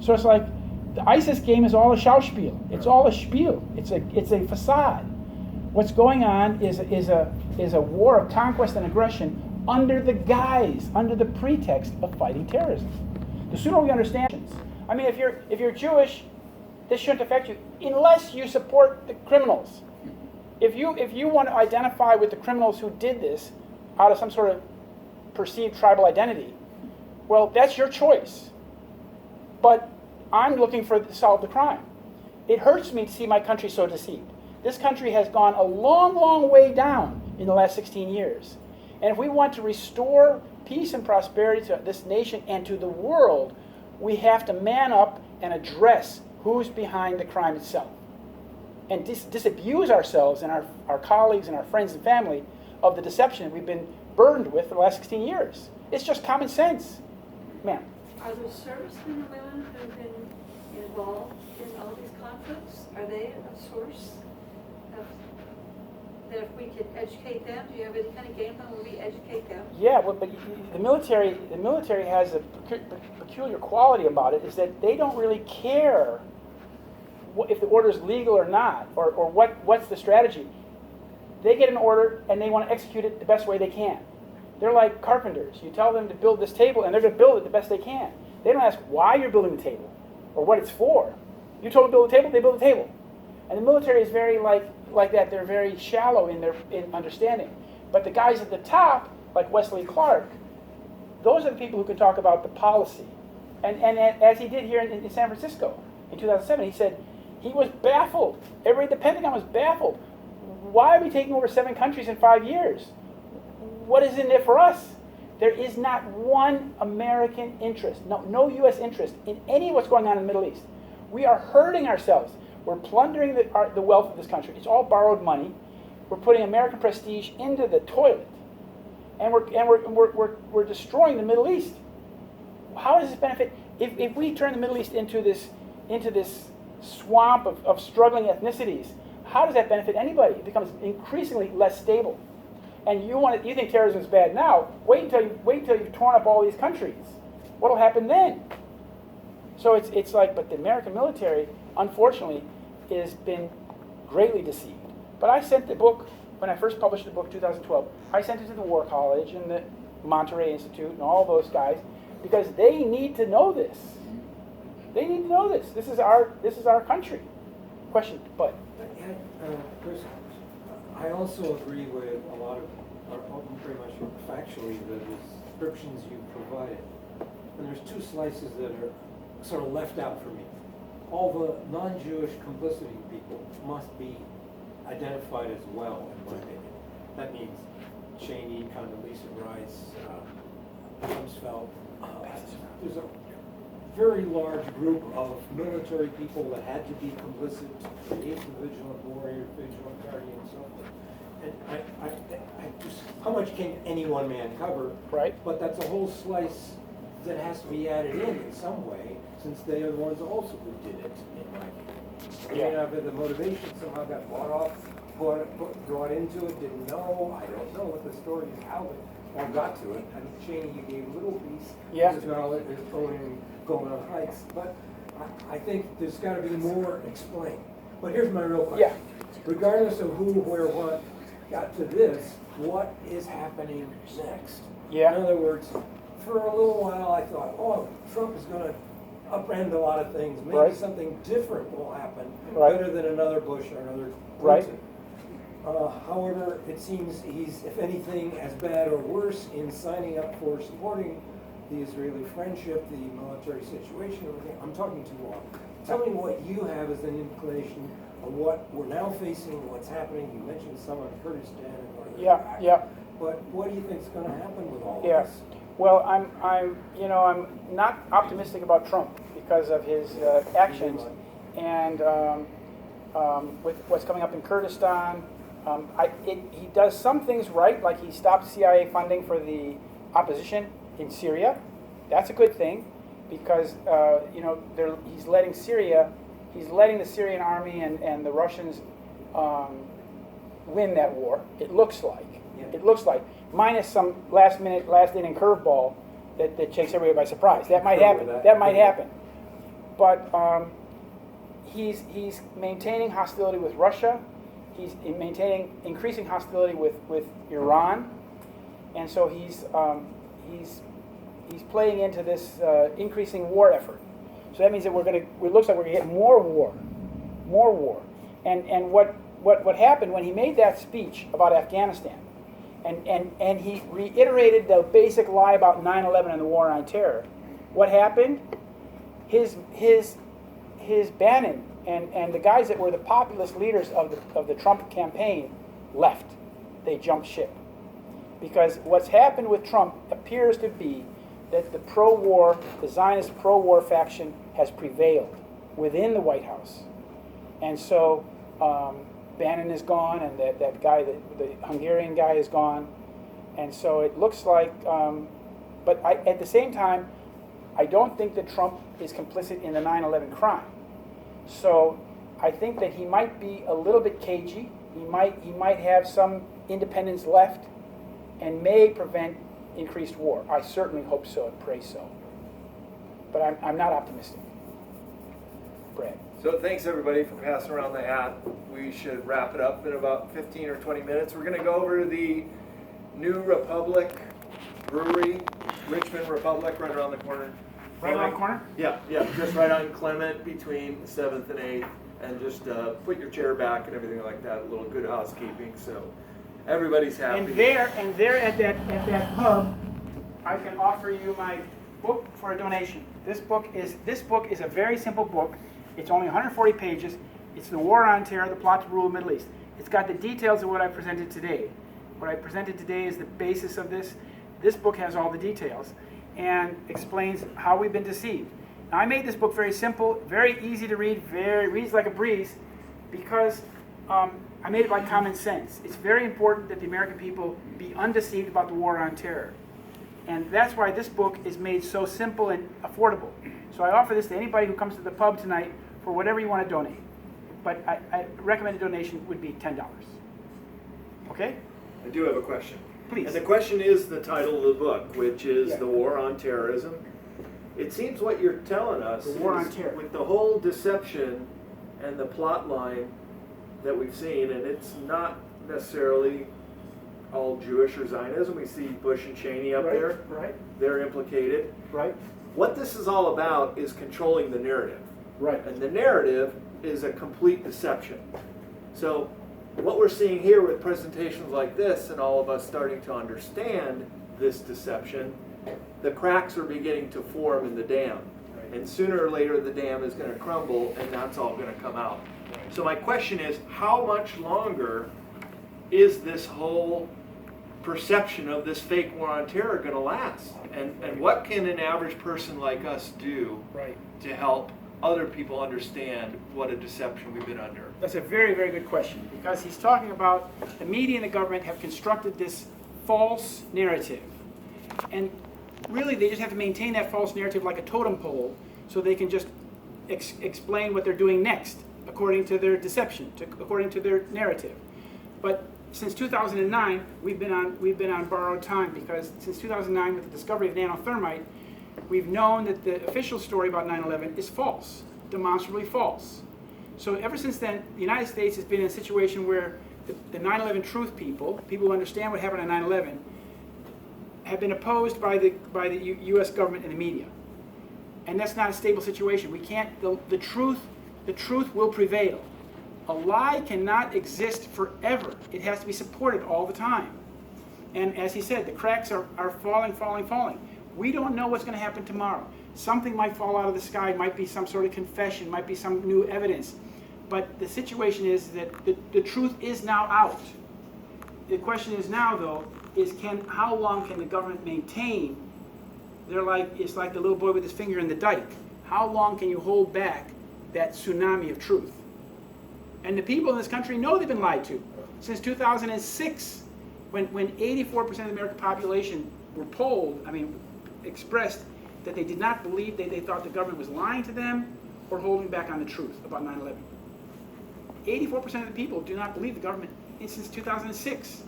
So it's like the ISIS game is all a schauspiel. It's all a spiel. It's a facade. What's going on is a war of conquest and aggression under the guise, under the pretext of fighting terrorism. The sooner we understand, I mean, if you're Jewish, this shouldn't affect you unless you support the criminals. If you want to identify with the criminals who did this out of some sort of perceived tribal identity, well, that's your choice. But I'm looking to solve the crime. It hurts me to see my country so deceived. This country has gone a long, long way down in the last 16 years. And if we want to restore peace and prosperity to this nation and to the world, we have to man up and address who's behind the crime itself. And disabuse ourselves and our colleagues and our friends and family of the deception we've been burdened with for the last 16 years. It's just common sense. Ma'am. Are the servicemen and women who've been involved in all these conflicts, are they a source of, that if we could educate them, do you have any kind of game plan where we educate them? Yeah, well, but the military has a peculiar quality about it, is that they don't really care if the order is legal or not, or what's the strategy. They get an order and they want to execute it the best way they can. They're like carpenters. You tell them to build this table and they're going to build it the best they can. They don't ask why you're building the table or what it's for. You told them to build a table, they build a table. And the military is very like that. They're very shallow in their understanding. But the guys at the top, like Wesley Clark, those are the people who can talk about the policy. And as he did here in San Francisco in 2007, he said he was baffled. The Pentagon was baffled. Why are we taking over 7 countries in 5 years? What is in it for us? There is not one American interest, no U.S. interest in any of what's going on in the Middle East. We are hurting ourselves. We're plundering the wealth of this country. It's all borrowed money. We're putting American prestige into the toilet, and we're destroying the Middle East. How does this benefit? If we turn the Middle East into this swamp of struggling ethnicities, how does that benefit anybody? It becomes increasingly less stable. And you think terrorism is bad now? Wait until you've torn up all these countries. What'll happen then? So it's like, but the American military, unfortunately, has been greatly deceived. But I sent the book, when I first published the book, 2012, I sent it to the War College and the Monterey Institute and all those guys, because they need to know this. They need to know this. This is our country. Question, Bud. Chris, I also agree with a lot of, pretty much factually, the descriptions you provided. And there's 2 slices that are sort of left out for me. All the non-Jewish complicity people must be identified as well, in my opinion. That means Cheney, Condoleezza Rice, Rumsfeld. There's a very large group of military people that had to be complicit to create the vigilant warrior, vigilant guardian, and so forth. And I just, how much can any one man cover? Right. But that's a whole slice that has to be added in some way, since they are the ones also who did it, in my opinion. I mean, the motivation somehow got bought off, brought into it, didn't know. I don't know what the story is, how they all got to it. I mean, Cheney, you gave a little piece. Yeah. As well as going on hikes. But I think there's got to be more explained. But here's my real question. Yeah. Regardless of who, where, what got to this, what is happening next? Yeah. In other words, for a little while I thought, oh, Trump is going to upend a lot of things. Maybe Right. something different will happen, Right. better than another Bush or another Right. Clinton. However, it seems he's, if anything, as bad or worse in signing up for supporting the Israeli friendship, the military situation, everything. I'm talking too long. Tell me what you have as an inclination of what we're now facing, what's happening. You mentioned some of Kurdistan and northern Iraq. Yeah. But what do you think is going to happen with all Yeah. of this? Well, I'm not optimistic about Trump because of his actions, and with what's coming up in Kurdistan, he does some things right, like he stopped CIA funding for the opposition in Syria. That's a good thing, because he's letting Syria he's letting the Syrian army and the Russians win that war. It looks like. Yeah. It looks like, minus some last inning curveball that takes everybody by surprise. That might Sure, happen. that- That might happen. But he's maintaining hostility with Russia. He's maintaining increasing hostility with Iran, and so he's playing into this increasing war effort. So that means that it looks like we're going to get more war. And what happened when he made that speech about Afghanistan, and he reiterated the basic lie about 9/11 and the war on terror. What happened? His Bannon and the guys that were the populist leaders of the Trump campaign left. They jumped ship. Because what's happened with Trump appears to be that the Zionist pro-war faction has prevailed within the White House. And so Bannon is gone, and that guy, the Hungarian guy, is gone. And so it looks like, but at the same time, I don't think that Trump is complicit in the 9/11 crime. So I think that he might be a little bit cagey. He might have some independence left and may prevent increased war. I certainly hope so and pray so. But I'm not optimistic. Brad. So thanks everybody for passing around the hat. We should wrap it up in about 15 or 20 minutes. We're going to go over to the New Republic Brewery, Richmond Republic, right around the corner. Right around the corner? Yeah, just right on Clement between 7th and 8th, and just put your chair back and everything like that. A little good housekeeping, so everybody's happy. And there at that pub, I can offer you my book for a donation. This book is a very simple book. It's only 140 pages. It's The War on Terror, The Plot to Rule the Middle East. It's got the details of what I presented today. What I presented today is the basis of this. This book has all the details and explains how we've been deceived. Now, I made this book very simple, very easy to read, reads like a breeze, because I made it like common sense. It's very important that the American people be undeceived about the war on terror. And that's why this book is made so simple and affordable. So I offer this to anybody who comes to the pub tonight for whatever you want to donate. But I recommended donation would be $10. Okay? I do have a question. Please. And the question is the title of the book, which is The War on Terrorism. It seems what you're telling us The War on is Terror. with the whole deception and the plot line that we've seen, and it's not necessarily all Jewish or Zionism. We see Bush and Cheney up there. Right. They're implicated. Right. What this is all about is controlling the narrative. Right. And the narrative is a complete deception. So what we're seeing here with presentations like this and all of us starting to understand this deception, the cracks are beginning to form in the dam. And sooner or later the dam is going to crumble and that's all going to come out. So my question is, how much longer is this whole perception of this fake war on terror going to last? And what can an average person like us do to help other people understand what a deception we've been under? That's a very, very good question, because he's talking about the media and the government have constructed this false narrative. And really, they just have to maintain that false narrative like a totem pole so they can just explain what they're doing next according to their deception, according to their narrative. But since 2009, we've been on borrowed time, because since 2009, with the discovery of nanothermite, we've known that the official story about 9/11 is false, demonstrably false. So ever since then, the United States has been in a situation where the 9/11 truth people who understand what happened on 9/11, have been opposed by the U.S. government and the media, and that's not a stable situation. We can't. The truth will prevail. A lie cannot exist forever. It has to be supported all the time. And as he said, the cracks are falling. We don't know what's going to happen tomorrow. Something might fall out of the sky, might be some sort of confession, might be some new evidence. But the situation is that the truth is now out. The question is now, though, is how long can the government maintain? It's like the little boy with his finger in the dike. How long can you hold back that tsunami of truth? And the people in this country know they've been lied to. Since 2006, when 84% of the American population were polled, expressed that they did not believe, they thought the government was lying to them, or holding back on the truth about 9/11. 84% of the people do not believe the government since 2006.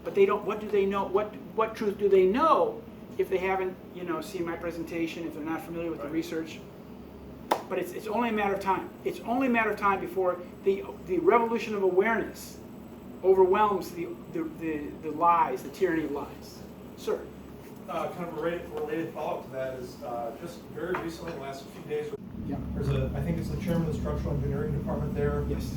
But they don't. What do they know? What truth do they know if they haven't, seen my presentation? If they're not familiar with the research? But it's only a matter of time. It's only a matter of time before the revolution of awareness overwhelms the lies, the tyranny of lies. Sir. Kind of a related follow-up to that is just very recently, in the last few days, Yeah. I think it's the chairman of the structural engineering department there. Yes.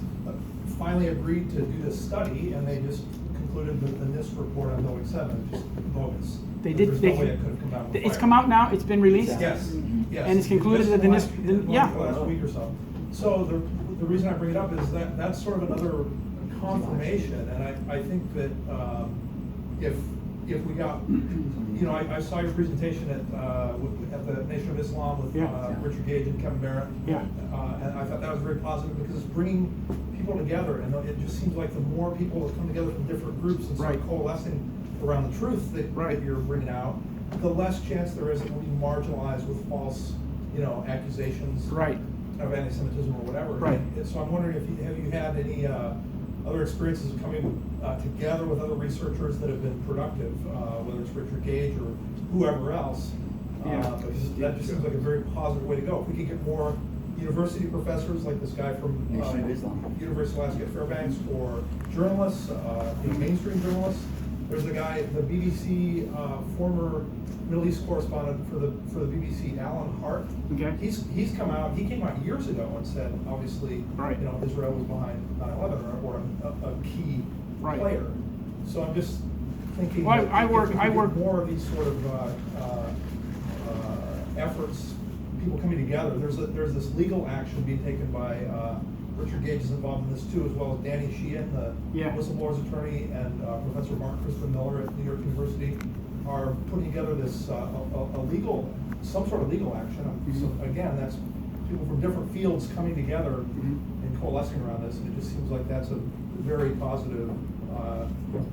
Finally agreed to do this study, and they just concluded that the NIST report on Building 7 is just bogus. They That did. There's no way it could have come out. It's come out now. It's been released. Yes, yes. And it's concluded that the NIST. Last week or so. So the reason I bring it up is that that's sort of another confirmation, and I think that if we got, I saw your presentation at the Nation of Islam with Richard Gage and Kevin Barrett. Yeah. And I thought that was very positive because it's bringing people together, and it just seems like the more people that come together from different groups and start coalescing around the truth that you're bringing out, the less chance there is that we'll be marginalized with false, accusations of anti-Semitism or whatever. Right. And so I'm wondering have you had any other experiences of coming together with other researchers that have been productive, whether it's Richard Gage or whoever else, because that just seems like a very positive way to go. If we could get more university professors like this guy from University of Alaska at Fairbanks, or journalists, mainstream journalists. There's the guy, the BBC former Middle East correspondent for the BBC, Alan Hart. Okay. He's come out. He came out years ago and said, obviously, Israel was behind 9/11 or a key player. So I'm just thinking. Well, that I if work we get more of these sort of efforts, people coming together. There's this legal action being taken by Richard Gage is involved in this too, as well as Danny Sheehan, the whistleblower's attorney, and Professor Mark Crispin Miller at New York University are putting together this some sort of legal action. So again, that's people from different fields coming together and coalescing around this, and it just seems like that's a very positive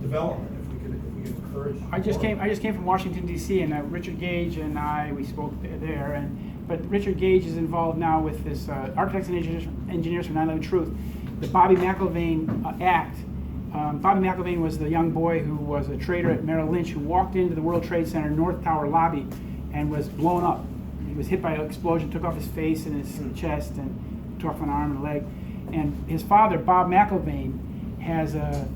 development. If we could encourage. I just came from Washington D.C. and Richard Gage and we spoke there, but Richard Gage is involved now with this Architects and Engineers for 9/11 Truth, the Bobby McIlvaine Act. Bobby McIlvaine was the young boy who was a trader at Merrill Lynch who walked into the World Trade Center North Tower lobby and was blown up. He was hit by an explosion, took off his face and his chest, and took off an arm and a leg. And his father, Bob McIlvaine, has an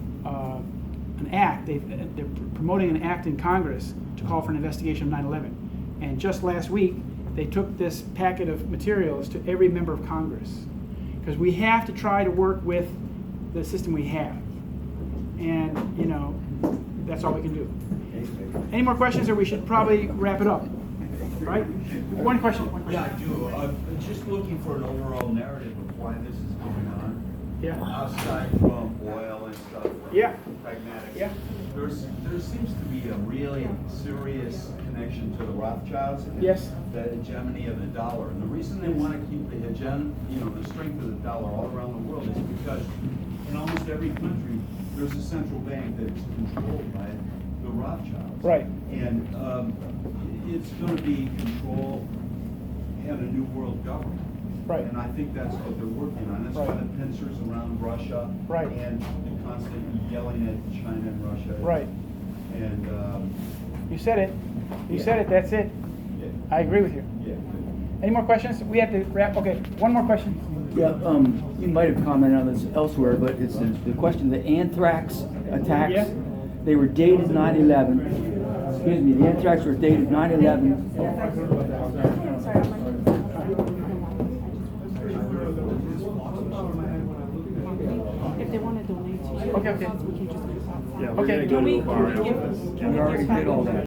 act. They're promoting an act in Congress to call for an investigation of 9/11. And just last week, they took this packet of materials to every member of Congress, because we have to try to work with the system we have. And, that's all we can do. Any more questions, or we should probably wrap it up? Right? One question. Yeah, I do. I'm just looking for an overall narrative of why this is going on. Yeah. Aside from oil and stuff. Pragmatics. Yeah. There seems to be a really serious connection to the Rothschilds. And the hegemony of the dollar. And the reason they want to keep the the strength of the dollar all around the world is because in almost every country there's a central bank that's controlled by the Rothschilds. Right. And it's going to be controlled in a new world government. Right. And I think that's what they're working on. That's why the pincers around Russia and the constant yelling at China and Russia. Right. And you said it. You said it. That's it. Yeah. I agree with you. Yeah. Any more questions? We have to wrap. Okay. One more question. Yeah, you might have commented on this elsewhere, but it's the question of the anthrax attacks. Yeah. They were dated 9/11. Excuse me, the anthrax were dated 9/11. If they want to donate to you, Okay. we can just. Yeah, we're gonna go to a bar. We already did all that.